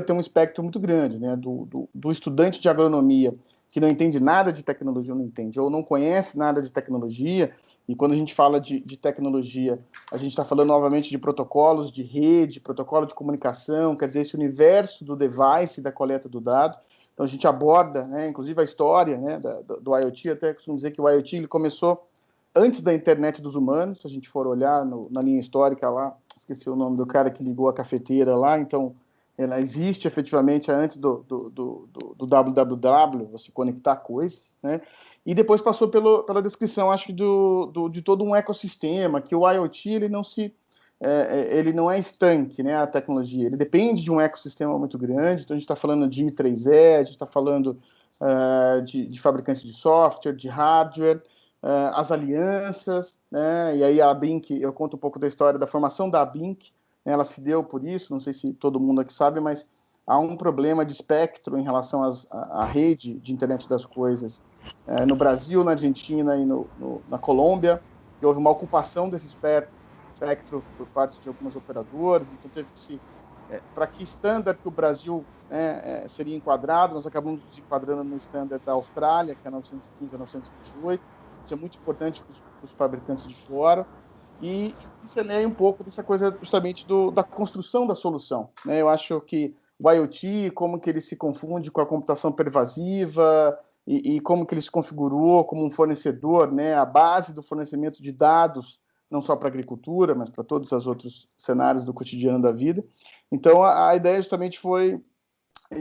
ter um espectro muito grande, né? Do estudante de agronomia que não entende nada de tecnologia, ou não conhece nada de tecnologia. E quando a gente fala de tecnologia, a gente está falando novamente de protocolos de rede, protocolo de comunicação, quer dizer, esse universo do device, da coleta do dado. Então a gente aborda, né, inclusive a história, né, do IoT. Até costumo dizer que o IoT ele começou antes da internet dos humanos. Se a gente for olhar na linha histórica lá, esqueci o nome do cara que ligou a cafeteira lá, então ela existe efetivamente antes do www, você conectar coisas, né? E depois passou pela descrição, acho que de todo um ecossistema, que o IoT ele não é estanque, né, a tecnologia, ele depende de um ecossistema muito grande. Então a gente está falando de I3E, a gente está falando de fabricantes de software, de hardware, as alianças, né? E aí a ABINC, eu conto um pouco da história da formação da ABINC, né? Ela se deu por isso, não sei se todo mundo aqui sabe, mas há um problema de espectro em relação à rede de internet das coisas no Brasil, na Argentina e na Colômbia, e houve uma ocupação desse espectro por parte de algumas operadoras. Então teve que para que standard que o Brasil seria enquadrado, nós acabamos nos enquadrando no standard da Austrália, que é 915 a 928. Isso é muito importante para os fabricantes de fora. E isso é um pouco dessa coisa justamente da construção da solução, né? Eu acho que o IoT, como que ele se confunde com a computação pervasiva e como que ele se configurou como um fornecedor, né, a base do fornecimento de dados, não só para a agricultura, mas para todos os outros cenários do cotidiano da vida. Então, a ideia justamente foi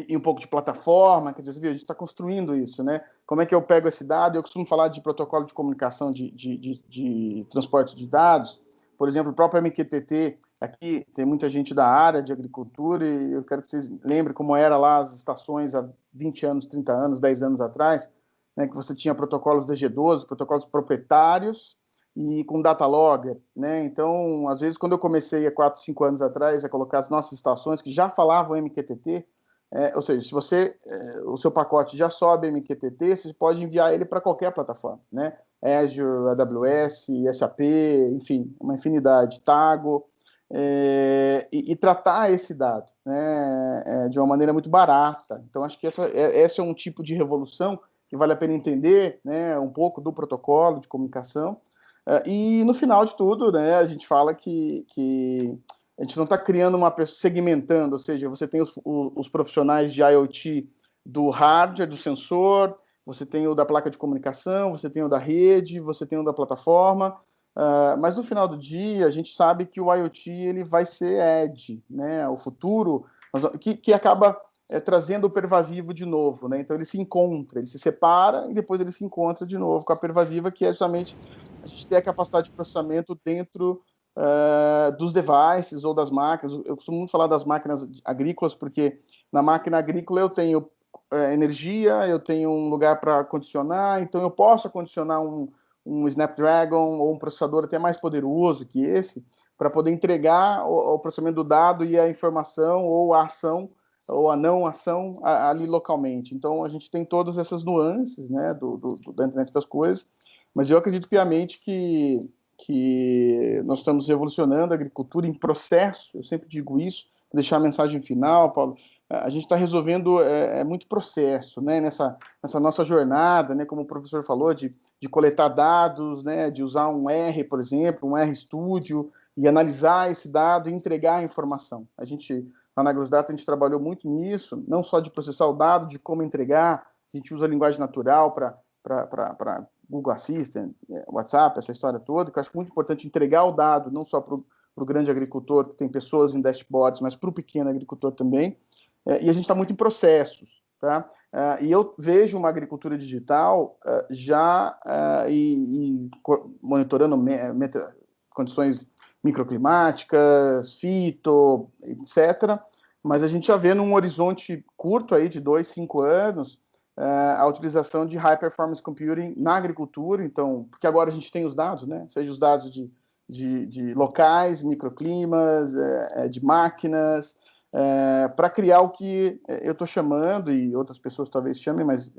e um pouco de plataforma, quer dizer, a gente está construindo isso, né? Como é que eu pego esse dado? Eu costumo falar de protocolo de comunicação de transporte de dados. Por exemplo, o próprio MQTT, aqui tem muita gente da área de agricultura e eu quero que vocês lembrem como era lá as estações há 20 anos, 30 anos, 10 anos atrás, né, que você tinha protocolos DG12, protocolos proprietários e com data logger, né? Então, às vezes, quando eu comecei há 4, 5 anos atrás a colocar as nossas estações que já falavam MQTT, ou seja, se você, o seu pacote já sobe MQTT, você pode enviar ele para qualquer plataforma, né? Azure, AWS, SAP, enfim, uma infinidade, Tago, e tratar esse dado, né, de uma maneira muito barata. Então, acho que esse é um tipo de revolução que vale a pena entender, né, um pouco do protocolo de comunicação. E, no final de tudo, né, a gente fala que a gente não está criando uma pessoa segmentando, ou seja, você tem os profissionais de IoT do hardware, do sensor, você tem o da placa de comunicação, você tem o da rede, você tem o da plataforma, mas no final do dia a gente sabe que o IoT ele vai ser edge, né? O futuro que acaba trazendo o pervasivo de novo, né? Então ele se encontra, ele se separa e depois ele se encontra de novo com a pervasiva, que é justamente a gente ter a capacidade de processamento dentro dos devices ou das máquinas. Eu costumo muito falar das máquinas agrícolas, porque na máquina agrícola eu tenho energia, eu tenho um lugar para condicionar, então eu posso acondicionar um Snapdragon ou um processador até mais poderoso que esse, para poder entregar o processamento do dado e a informação ou a ação ou a não ação ali localmente. Então a gente tem todas essas nuances, né, da internet das coisas, mas eu acredito piamente que nós estamos revolucionando a agricultura em processo. Eu sempre digo isso, vou deixar a mensagem final, Paulo. A gente está resolvendo muito processo, né, nessa nossa jornada, né, como o professor falou, de coletar dados, né, de usar um R, por exemplo, um RStudio, e analisar esse dado e entregar a informação. A gente, lá na AgroSdata, a gente trabalhou muito nisso, não só de processar o dado, de como entregar. A gente usa a linguagem natural para Google Assistant, WhatsApp, essa história toda, que eu acho muito importante entregar o dado, não só para o grande agricultor, que tem pessoas em dashboards, mas para o pequeno agricultor também. E a gente está muito em processos, tá? E eu vejo uma agricultura digital já monitorando condições microclimáticas, fito, etc., mas a gente já vê num horizonte curto aí de 2, 5 anos a utilização de High Performance Computing na agricultura. Então, porque agora a gente tem os dados, né? Seja os dados de locais, microclimas, de máquinas, para criar o que eu estou chamando, e outras pessoas talvez chamem, mas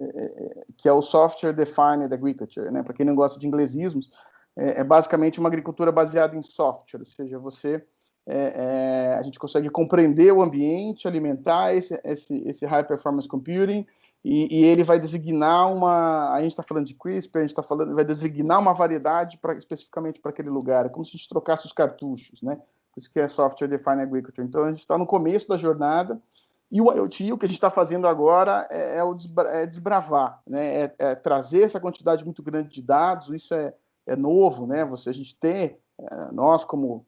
que é o Software Defined Agriculture, né? Para quem não gosta de inglesismos, é basicamente uma agricultura baseada em software, ou seja, a gente consegue compreender o ambiente, alimentar esse High Performance Computing, e ele vai designar a gente está falando de CRISPR, a gente está falando, vai designar uma variedade especificamente para aquele lugar, é como se a gente trocasse os cartuchos, né? Por isso que é Software Defined Agriculture. Então, a gente está no começo da jornada, e o IoT, o que a gente está fazendo agora é desbravar, né? É trazer essa quantidade muito grande de dados. Isso é novo, né? A gente ter, nós como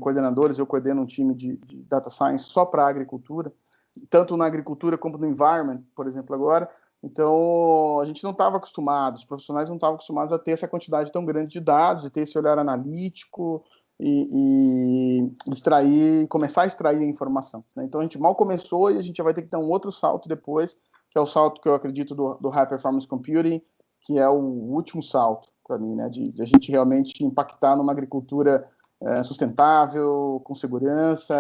coordenadores, eu coordeno um time de Data Science só para a agricultura, tanto na agricultura como no environment, por exemplo, agora. Então, a gente não estava acostumado, os profissionais não estavam acostumados a ter essa quantidade tão grande de dados, e ter esse olhar analítico e começar a extrair a informação, né? Então, a gente mal começou e a gente já vai ter que dar um outro salto depois, que é o salto que eu acredito do High Performance Computing, que é o último salto para mim, né? De a gente realmente impactar numa agricultura sustentável, com segurança,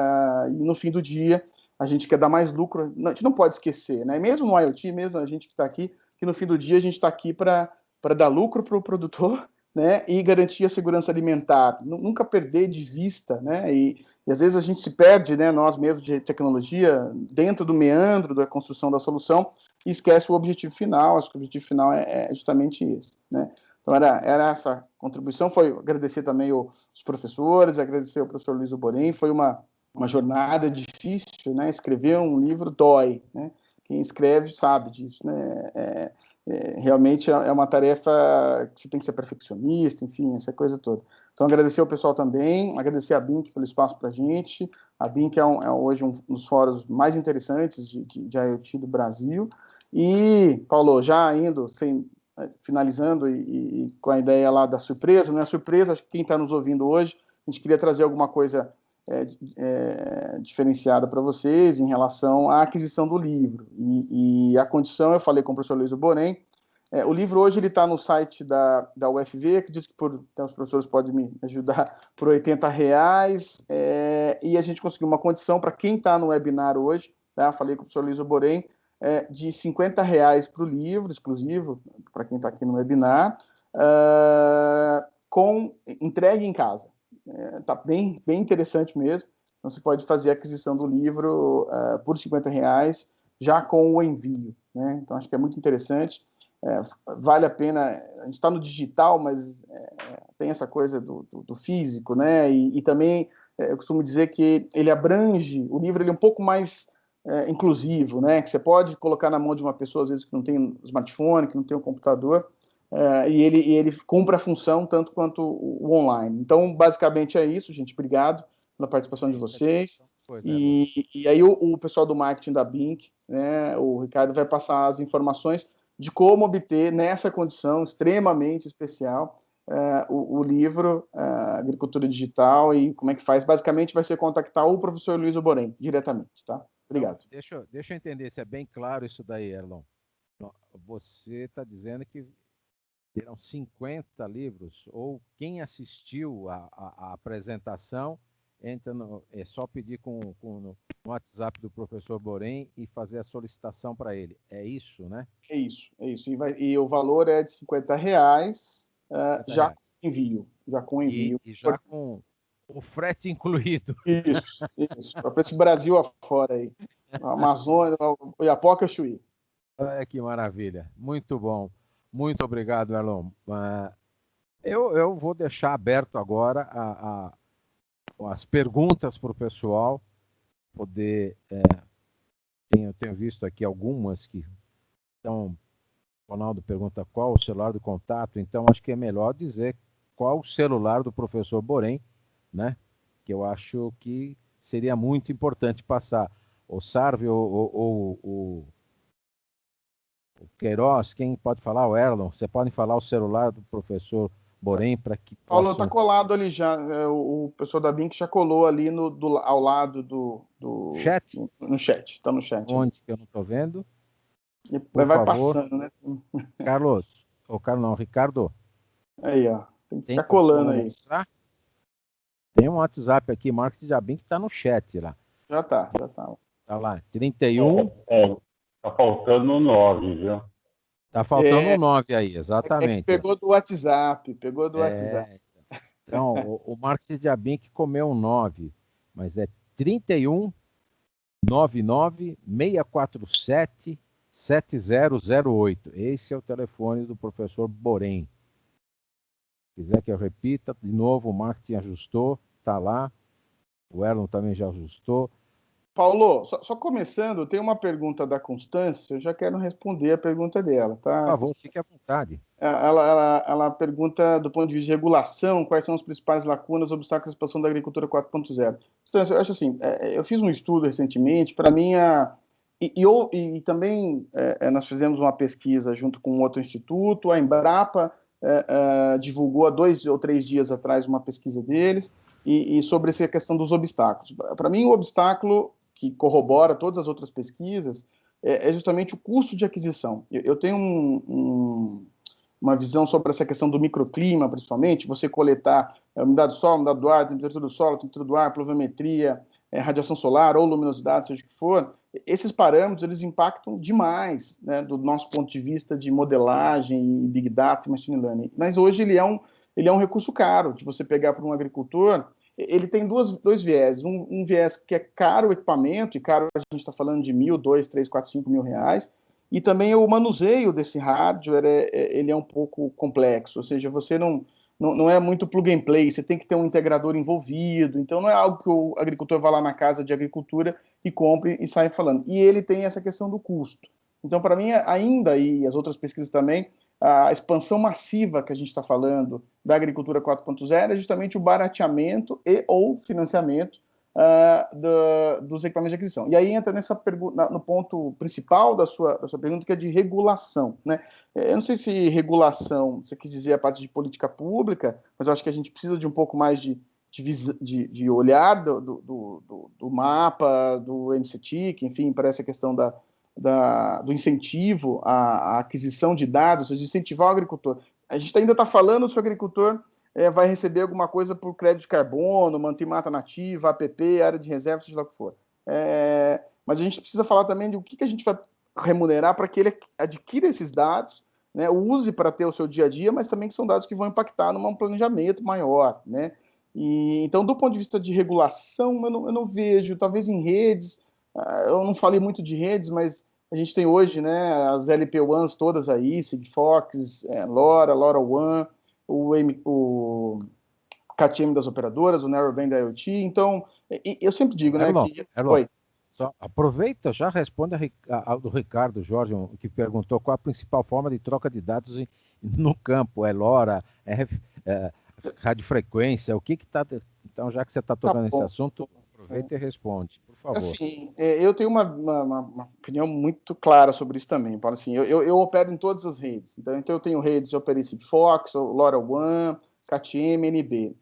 e no fim do dia a gente quer dar mais lucro. A gente não pode esquecer, né? Mesmo no IoT, mesmo a gente que está aqui, que no fim do dia a gente está aqui para dar lucro para o produtor, né? E garantir a segurança alimentar. Nunca perder de vista, né? E às vezes a gente se perde, né? Nós mesmos de tecnologia, dentro do meandro da construção da solução, e esquece o objetivo final. Acho que o objetivo final é justamente esse, né? Então, era essa contribuição. Foi agradecer também os professores, agradecer ao professor Luiz Oborem. Foi uma uma jornada difícil, né? Escrever um livro dói, né? Quem escreve sabe disso, né? Realmente é uma tarefa que você tem que ser perfeccionista, enfim, essa coisa toda. Então, agradecer ao pessoal também, agradecer a BINC pelo espaço para a gente. A BINC é hoje um dos fóruns mais interessantes de IoT do Brasil. E, Paulo, já indo, finalizando e com a ideia lá da surpresa, não é surpresa, acho que quem está nos ouvindo hoje, a gente queria trazer alguma coisa diferenciada para vocês em relação à aquisição do livro. E a condição, eu falei com o professor Luiz Borém, o livro hoje está no site da UFV, acredito que os professores podem me ajudar, por R$80, e a gente conseguiu uma condição para quem está no webinar hoje, tá? Falei com o professor Luiz Borém, de R$50 para o livro, exclusivo, para quem está aqui no webinar, com entregue em casa. Está bem interessante mesmo. Então, você pode fazer a aquisição do livro por R$50, já com o envio, né? Então, acho que é muito interessante. Vale a pena. A gente está no digital, mas tem essa coisa do físico, né? E também, eu costumo dizer que ele abrange, o livro ele é um pouco mais inclusivo, né? Que você pode colocar na mão de uma pessoa, às vezes, que não tem um smartphone, que não tem um computador, e ele cumpre a função tanto quanto o online. Então, basicamente é isso, gente. Obrigado pela participação de vocês. E aí o pessoal do marketing da BINC, né, o Ricardo vai passar as informações de como obter, nessa condição extremamente especial, o livro Agricultura Digital e como é que faz. Basicamente vai ser contactar o professor Luiz Borém diretamente, tá? Obrigado.
Então, deixa eu entender se é bem claro isso daí, Erlon. Você está dizendo que terão 50 livros, ou quem assistiu à apresentação, é só pedir no WhatsApp do professor Borém e fazer a solicitação para ele. É isso, né?
É isso. E o valor é de R$50, já com envio.
E já com o frete incluído.
Isso. Para esse Brasil afora aí. Amazônia, Oiapoque, Chuí.
Que maravilha. Muito bom. Muito obrigado, Erlon. Eu vou deixar aberto agora as perguntas para o pessoal poder. Eu tenho visto aqui algumas que estão. O Ronaldo pergunta qual o celular do contato, então acho que é melhor dizer qual o celular do professor Borém, né? Que eu acho que seria muito importante passar. O Sarve ou o Queiroz, quem pode falar? O Erlon, você pode falar o celular do professor Borém para que
Paulo, está colado ali já, o pessoal da BINC já colou ali ao lado do
chat?
No chat, está no chat.
Onde que eu não estou vendo?
Vai passando, né?
Carlos, Ricardo.
Aí, ó, tem que ficar colando aí.
Mostrar? Tem um WhatsApp aqui, Marcos Jabim, que está no chat lá.
Já tá.
Tá lá, 31...
Tá faltando 9, viu?
Tá faltando 9 aí, exatamente.
Pegou do WhatsApp,
Então, o Marcos Jabim que comeu um 9, mas é 31 99 647 7008. Esse é o telefone do professor Borém. Se quiser que eu repita, de novo, o marketing ajustou, tá lá. O Erlon também já ajustou.
Paulo, só começando, tem uma pergunta da Constância, eu já quero responder a pergunta dela, tá?
Por favor, fique à vontade.
Ela pergunta, do ponto de vista de regulação, quais são as principais lacunas, obstáculos à expansão da agricultura 4.0. Constância, eu acho assim, eu fiz um estudo recentemente, para mim, e também nós fizemos uma pesquisa junto com outro instituto, a Embrapa divulgou há 2 ou 3 dias atrás uma pesquisa deles, e sobre essa questão dos obstáculos. Para mim, o obstáculo que corrobora todas as outras pesquisas é justamente o custo de aquisição. Eu tenho uma visão sobre essa questão do microclima, principalmente, você coletar umidade do solo, umidade do ar, temperatura do solo, temperatura do ar, pluviometria, radiação solar ou luminosidade, seja o que for. Esses parâmetros, eles impactam demais, né, do nosso ponto de vista de modelagem, Big Data e Machine Learning. Mas hoje ele é um recurso caro de você pegar para um agricultor. Ele tem dois viés. Um viés que é caro o equipamento, e caro a gente está falando de R$1.000, R$2.000, R$3.000, R$4.000, R$5.000, e também o manuseio desse hardware ele é um pouco complexo, ou seja, você não não é muito plug and play, você tem que ter um integrador envolvido, então não é algo que o agricultor vá lá na casa de agricultura e compre e saia falando. E ele tem essa questão do custo. Então, para mim, ainda, e as outras pesquisas também, a expansão massiva que a gente está falando da agricultura 4.0 é justamente o barateamento e ou financiamento dos equipamentos de aquisição. E aí entra no ponto principal da sua pergunta, que é de regulação, né? Eu não sei se regulação, você quis dizer a parte de política pública, mas eu acho que a gente precisa de um pouco mais de olhar do mapa, do MCTIC, enfim, para essa questão do incentivo à aquisição de dados, de incentivar o agricultor. A gente ainda está falando se o agricultor vai receber alguma coisa por crédito de carbono, manter mata nativa, APP, área de reserva, seja lá o que for. Mas a gente precisa falar também de o que a gente vai remunerar para que ele adquira esses dados, né, use para ter o seu dia a dia, mas também que são dados que vão impactar num planejamento maior, né? Então, do ponto de vista de regulação, eu não vejo, talvez em redes, eu não falei muito de redes, mas a gente tem hoje, né, as LP1s todas aí, Sigfox, LoRaWAN, o KTM das operadoras, o Narrowband IoT. Então, eu sempre digo, né,
Oi. Só aproveita, já responde do Ricardo Jorge, que perguntou qual a principal forma de troca de dados no campo. É LoRa, radiofrequência, o que está... Então, já que você está tocando nesse assunto, aproveita e responde, por favor.
Assim, eu tenho uma opinião muito clara sobre isso também, Paulo. Assim, eu opero em todas as redes. Então eu tenho redes, eu operei Sigfox, LoRaWAN, KTM, NB.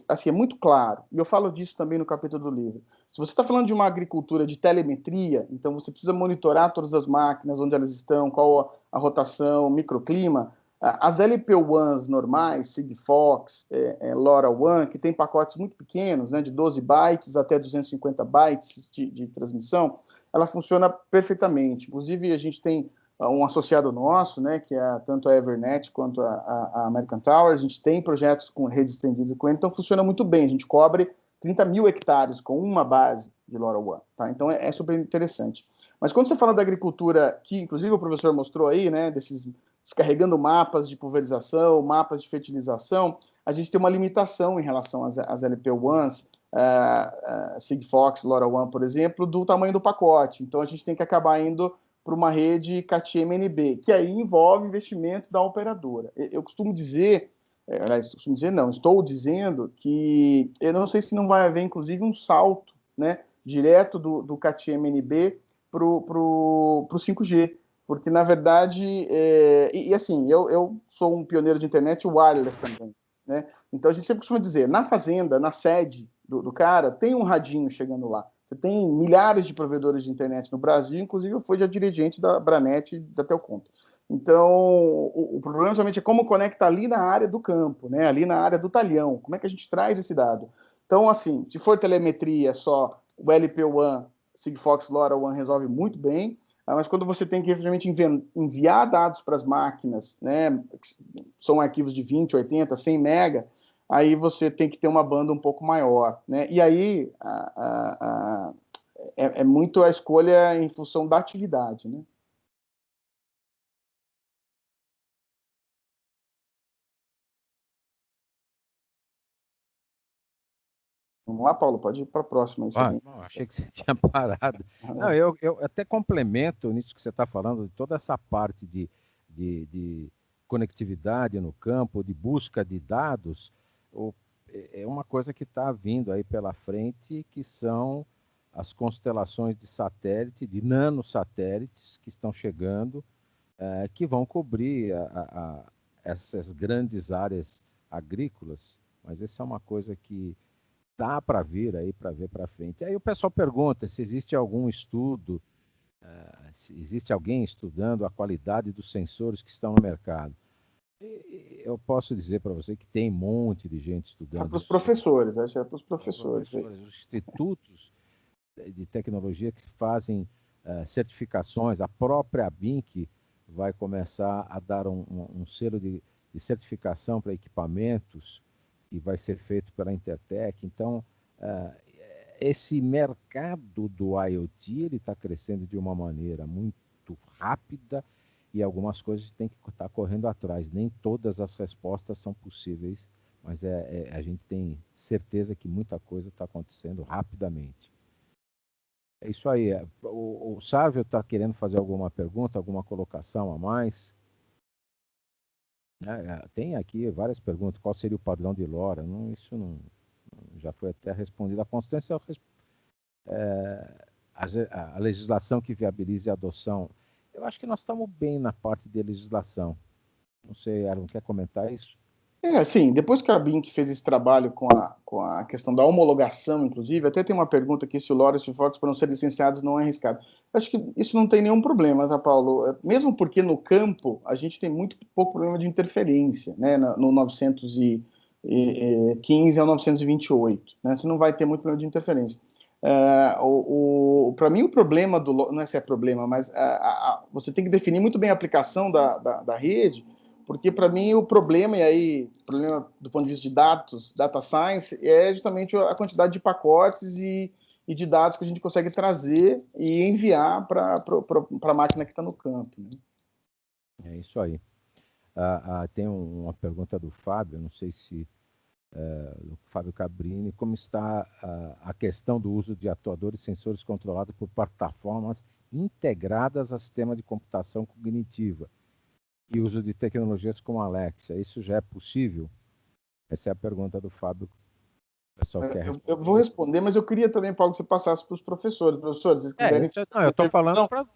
Assim, é muito claro. E eu falo disso também no capítulo do livro. Se você está falando de uma agricultura de telemetria, então você precisa monitorar todas as máquinas, onde elas estão, qual a rotação, microclima. As LP1s normais, Sigfox, LoRaWAN, que tem pacotes muito pequenos, né, de 12 bytes até 250 bytes de transmissão, ela funciona perfeitamente. Inclusive, a gente tem um associado nosso, né, que é tanto a Evernet quanto a American Tower, a gente tem projetos com rede estendida com ele, então funciona muito bem. A gente cobre 30 mil hectares com uma base de LoRaWAN, tá? Então é super interessante. Mas quando você fala da agricultura, que inclusive o professor mostrou aí, né, descarregando mapas de pulverização, mapas de fertilização, a gente tem uma limitação em relação às LP1s, Sigfox, LoRaWAN, por exemplo, do tamanho do pacote. Então a gente tem que acabar indo para uma rede KTM-NB, que aí envolve investimento da operadora. Eu costumo dizer, estou dizendo que eu não sei se não vai haver, inclusive, um salto, né, direto do KTM-NB para o 5G, porque, na verdade, assim, eu sou um pioneiro de internet wireless também, né? Então a gente sempre costuma dizer, na fazenda, na sede do cara, tem um radinho chegando lá. Você tem milhares de provedores de internet no Brasil, inclusive eu fui já dirigente da Branet e da Telcom. Então, o problema somente é como conecta ali na área do campo, né? Ali na área do talhão. Como é que a gente traz esse dado? Então, assim, se for telemetria só, o LP1, Sigfox, LoRaWAN resolve muito bem, mas quando você tem que efetivamente enviar dados para as máquinas, né? São arquivos de 20, 80, 100 mega, aí você tem que ter uma banda um pouco maior, né? E aí é muito a escolha em função da atividade, né? Vamos lá, Paulo, pode ir para a próxima.
Não, achei que você tinha parado. Não, eu até complemento nisso que você está falando, de toda essa parte de conectividade no campo, de busca de dados, é uma coisa que está vindo aí pela frente, que são as constelações de satélite, de nanosatélites que estão chegando, que vão cobrir essas grandes áreas agrícolas, mas isso é uma coisa que dá para vir aí, para ver para frente. Aí o pessoal pergunta se existe algum estudo, se existe alguém estudando a qualidade dos sensores que estão no mercado. Eu posso dizer para você que tem um monte de gente estudando.
É para os professores, acho que é para os professores.
Os institutos de tecnologia que fazem certificações, a própria BINC vai começar a dar um selo de certificação para equipamentos, que vai ser feito pela Intertech. Então, esse mercado do IoT ele está crescendo de uma maneira muito rápida e algumas coisas tem que estar correndo atrás. Nem todas as respostas são possíveis mas a gente tem certeza que muita coisa está acontecendo rapidamente. É isso aí. O Sávio está querendo fazer alguma pergunta, alguma colocação a mais? Tem aqui várias perguntas. Qual seria o padrão de LoRa? Isso não já foi até respondido. A Constância, a legislação que viabilize a adoção. Eu acho que nós estamos bem na parte de legislação. Não sei, Aaron, quer comentar isso?
Sim, depois que a BINC fez esse trabalho com a questão da homologação, inclusive, até tem uma pergunta aqui se o LoRa e o Sigfox, para não ser licenciados, não é arriscado. Acho que isso não tem nenhum problema, tá, Paulo? Mesmo porque no campo a gente tem muito pouco problema de interferência, né, no 915 ao 928, né, você não vai ter muito problema de interferência. Para mim, o problema não é se é problema, mas você tem que definir muito bem a aplicação da rede, porque para mim o problema, problema do ponto de vista de dados, data science, é justamente a quantidade de pacotes e de dados que a gente consegue trazer e enviar para a máquina que está no campo. Né?
É isso aí. Tem uma pergunta do Fábio, não sei se do Fábio Cabrini, como está a questão do uso de atuadores e sensores controlados por plataformas integradas a sistema de computação cognitiva e uso de tecnologias como Alexa. Isso já é possível? Essa é a pergunta do Fábio. O pessoal quer responder.
Eu vou responder, mas eu queria também, Paulo, que você passasse para os professores. Professores, se quiserem...
eu estou falando para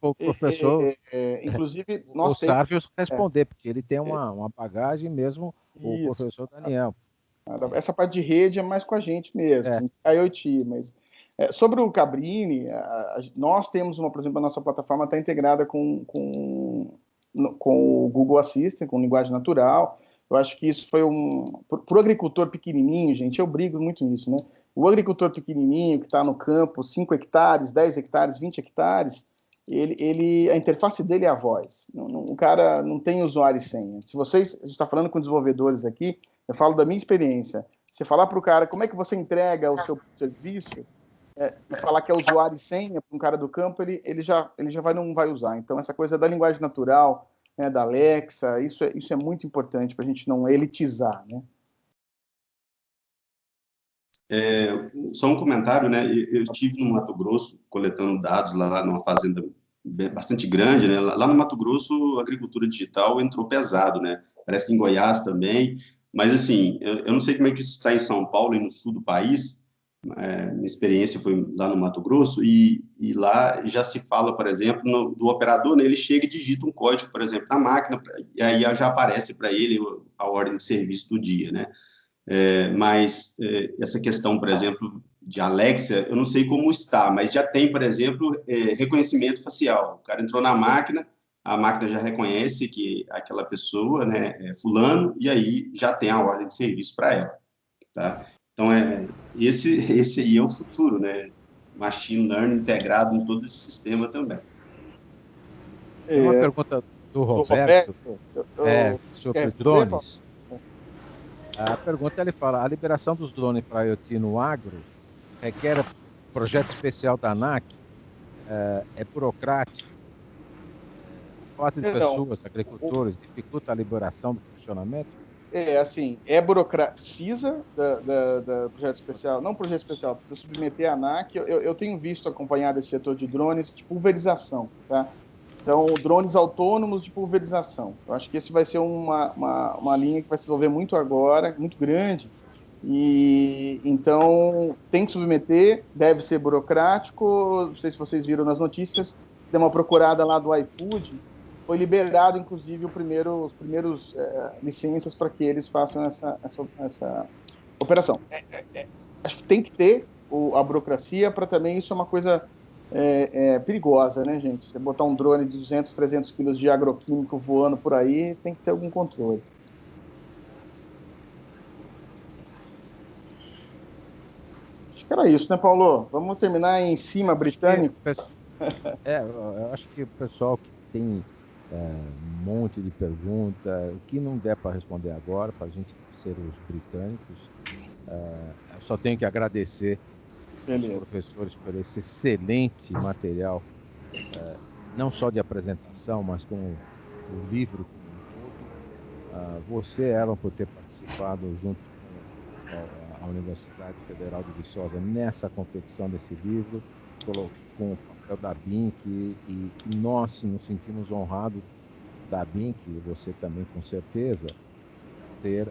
o professor,
inclusive,
o Sávio responder, porque ele tem uma bagagem mesmo, o professor Daniel.
Essa parte de rede é mais com a gente mesmo, a IoT, mas... sobre o Cabrini, nós temos, por exemplo, a nossa plataforma está integrada com o Google Assistant, com linguagem natural. Eu acho que isso foi para o agricultor pequenininho, gente, eu brigo muito nisso, né? O agricultor pequenininho que está no campo, 5 hectares, 10 hectares, 20 hectares, a interface dele é a voz. O cara não tem usuário e senha. Se a gente está falando com desenvolvedores aqui, eu falo da minha experiência. Você falar para o cara como é que você entrega o seu serviço, e falar que é usuário e senha para um cara do campo, ele já não vai usar. Então, essa coisa da linguagem natural, né, da Alexa, isso é muito importante para a gente não elitizar, né?
Só um comentário, né? Eu estive no Mato Grosso coletando dados lá numa fazenda bastante grande, né? Lá no Mato Grosso, a agricultura digital entrou pesado, né? Parece que em Goiás também. Mas, assim, eu não sei como é que isso está em São Paulo e no sul do país. Minha experiência foi lá no Mato Grosso e lá já se fala, por exemplo, do operador, né, ele chega e digita um código, por exemplo, na máquina, e aí já aparece para ele a ordem de serviço do dia, né? Mas essa questão, por exemplo, de Alexa, eu não sei como está, mas já tem, por exemplo, reconhecimento facial. O cara entrou na máquina, a máquina já reconhece que aquela pessoa, né, é fulano, e aí já tem a ordem de serviço para ela, tá? Então, esse aí é o futuro, né? Machine Learning integrado em todo esse sistema também.
Tem uma pergunta do Roberto sobre drones. A pergunta, ele fala, a liberação dos drones para IoT no agro requer projeto especial da ANAC, é burocrático, o fato de pessoas, agricultores, dificulta a liberação do funcionamento?
Assim, precisa da projeto especial, não projeto especial, precisa submeter a ANAC. Eu tenho visto acompanhar esse setor de drones de pulverização, tá? Então, drones autônomos de pulverização. Eu acho que esse vai ser uma linha que vai se desenvolver muito agora, muito grande, e então tem que submeter, deve ser burocrático. Não sei se vocês viram nas notícias, deu uma procurada lá do iFood, foi liberado, inclusive, os primeiros licenças para que eles façam essa operação. Acho que tem que ter a burocracia para também, isso é uma coisa perigosa, né, gente? Você botar um drone de 200, 300 quilos de agroquímico voando por aí, tem que ter algum controle. Acho que era isso, né, Paulo? Vamos terminar em cima, britânico?
Eu acho que o pessoal que tem um monte de pergunta, o que não der para responder agora, para a gente ser os britânicos, eu só tenho que agradecer aos professores por esse excelente material, não só de apresentação, mas com o livro como um todo. você, Erlon, por ter participado junto com a Universidade Federal de Viçosa nessa competição desse livro, com o papel da BINC, e nós nos sentimos honrados da BINC, e você também com certeza, ter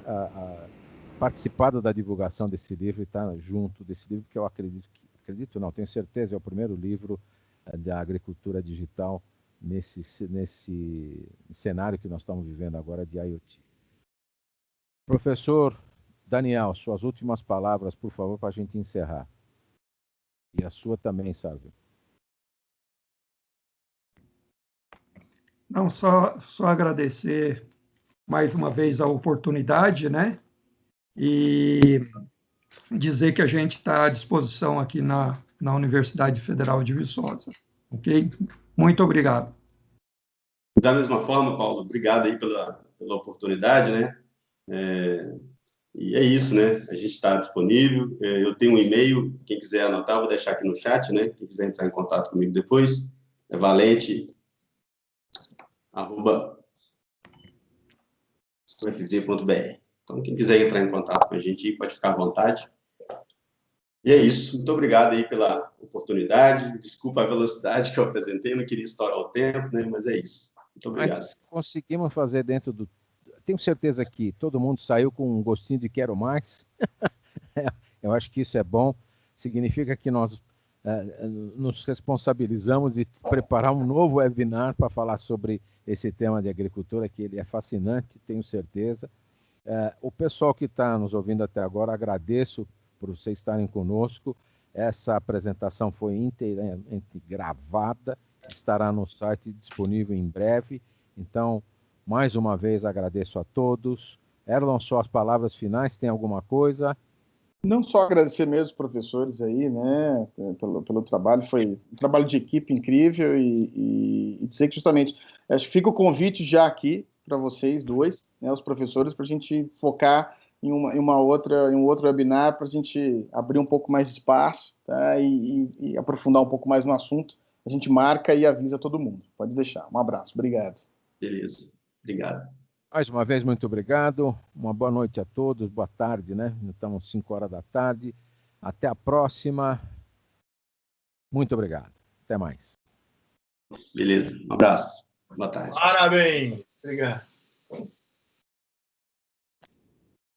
participado da divulgação desse livro e estar junto desse livro, que eu acredito não, tenho certeza, é o primeiro livro da agricultura digital nesse cenário que nós estamos vivendo agora de IoT. Professor Daniel, suas últimas palavras, por favor, para a gente encerrar. E a sua também, Sávio.
Não, só agradecer mais uma vez a oportunidade, né? E dizer que a gente está à disposição aqui na Universidade Federal de Viçosa. Ok? Muito obrigado.
Da mesma forma, Paulo, obrigado aí pela oportunidade, né? E é isso, né? A gente está disponível. Eu tenho um e-mail, quem quiser anotar, vou deixar aqui no chat, né? Quem quiser entrar em contato comigo depois, é valente@ufd.br. Então, quem quiser entrar em contato com a gente, pode ficar à vontade. E é isso. Muito obrigado aí pela oportunidade. Desculpa a velocidade que eu apresentei, não queria estourar o tempo, né? Mas é isso. Muito obrigado.
Mas conseguimos fazer dentro do... Tenho certeza que todo mundo saiu com um gostinho de quero mais. Eu acho que isso é bom. Significa que nós nos responsabilizamos de preparar um novo webinar para falar sobre esse tema de agricultura, que ele é fascinante, tenho certeza. O pessoal que está nos ouvindo até agora, agradeço por vocês estarem conosco. Essa apresentação foi inteiramente gravada, estará no site disponível em breve. Então, mais uma vez, agradeço a todos. Erlon, só as palavras finais, tem alguma coisa?
Não só agradecer mesmo os professores aí, né, pelo trabalho, foi um trabalho de equipe incrível, e dizer que justamente, acho que fica o convite já aqui para vocês dois, né, os professores, para a gente focar em um outro webinar, para a gente abrir um pouco mais de espaço, tá, e aprofundar um pouco mais no assunto. A gente marca e avisa todo mundo. Pode deixar. Um abraço. Obrigado.
Beleza. Obrigado.
Mais uma vez, muito obrigado. Uma boa noite a todos. Boa tarde, né? Estamos 5 horas da tarde. Até a próxima. Muito obrigado. Até mais.
Beleza. Um abraço. Boa tarde.
Parabéns. Obrigado.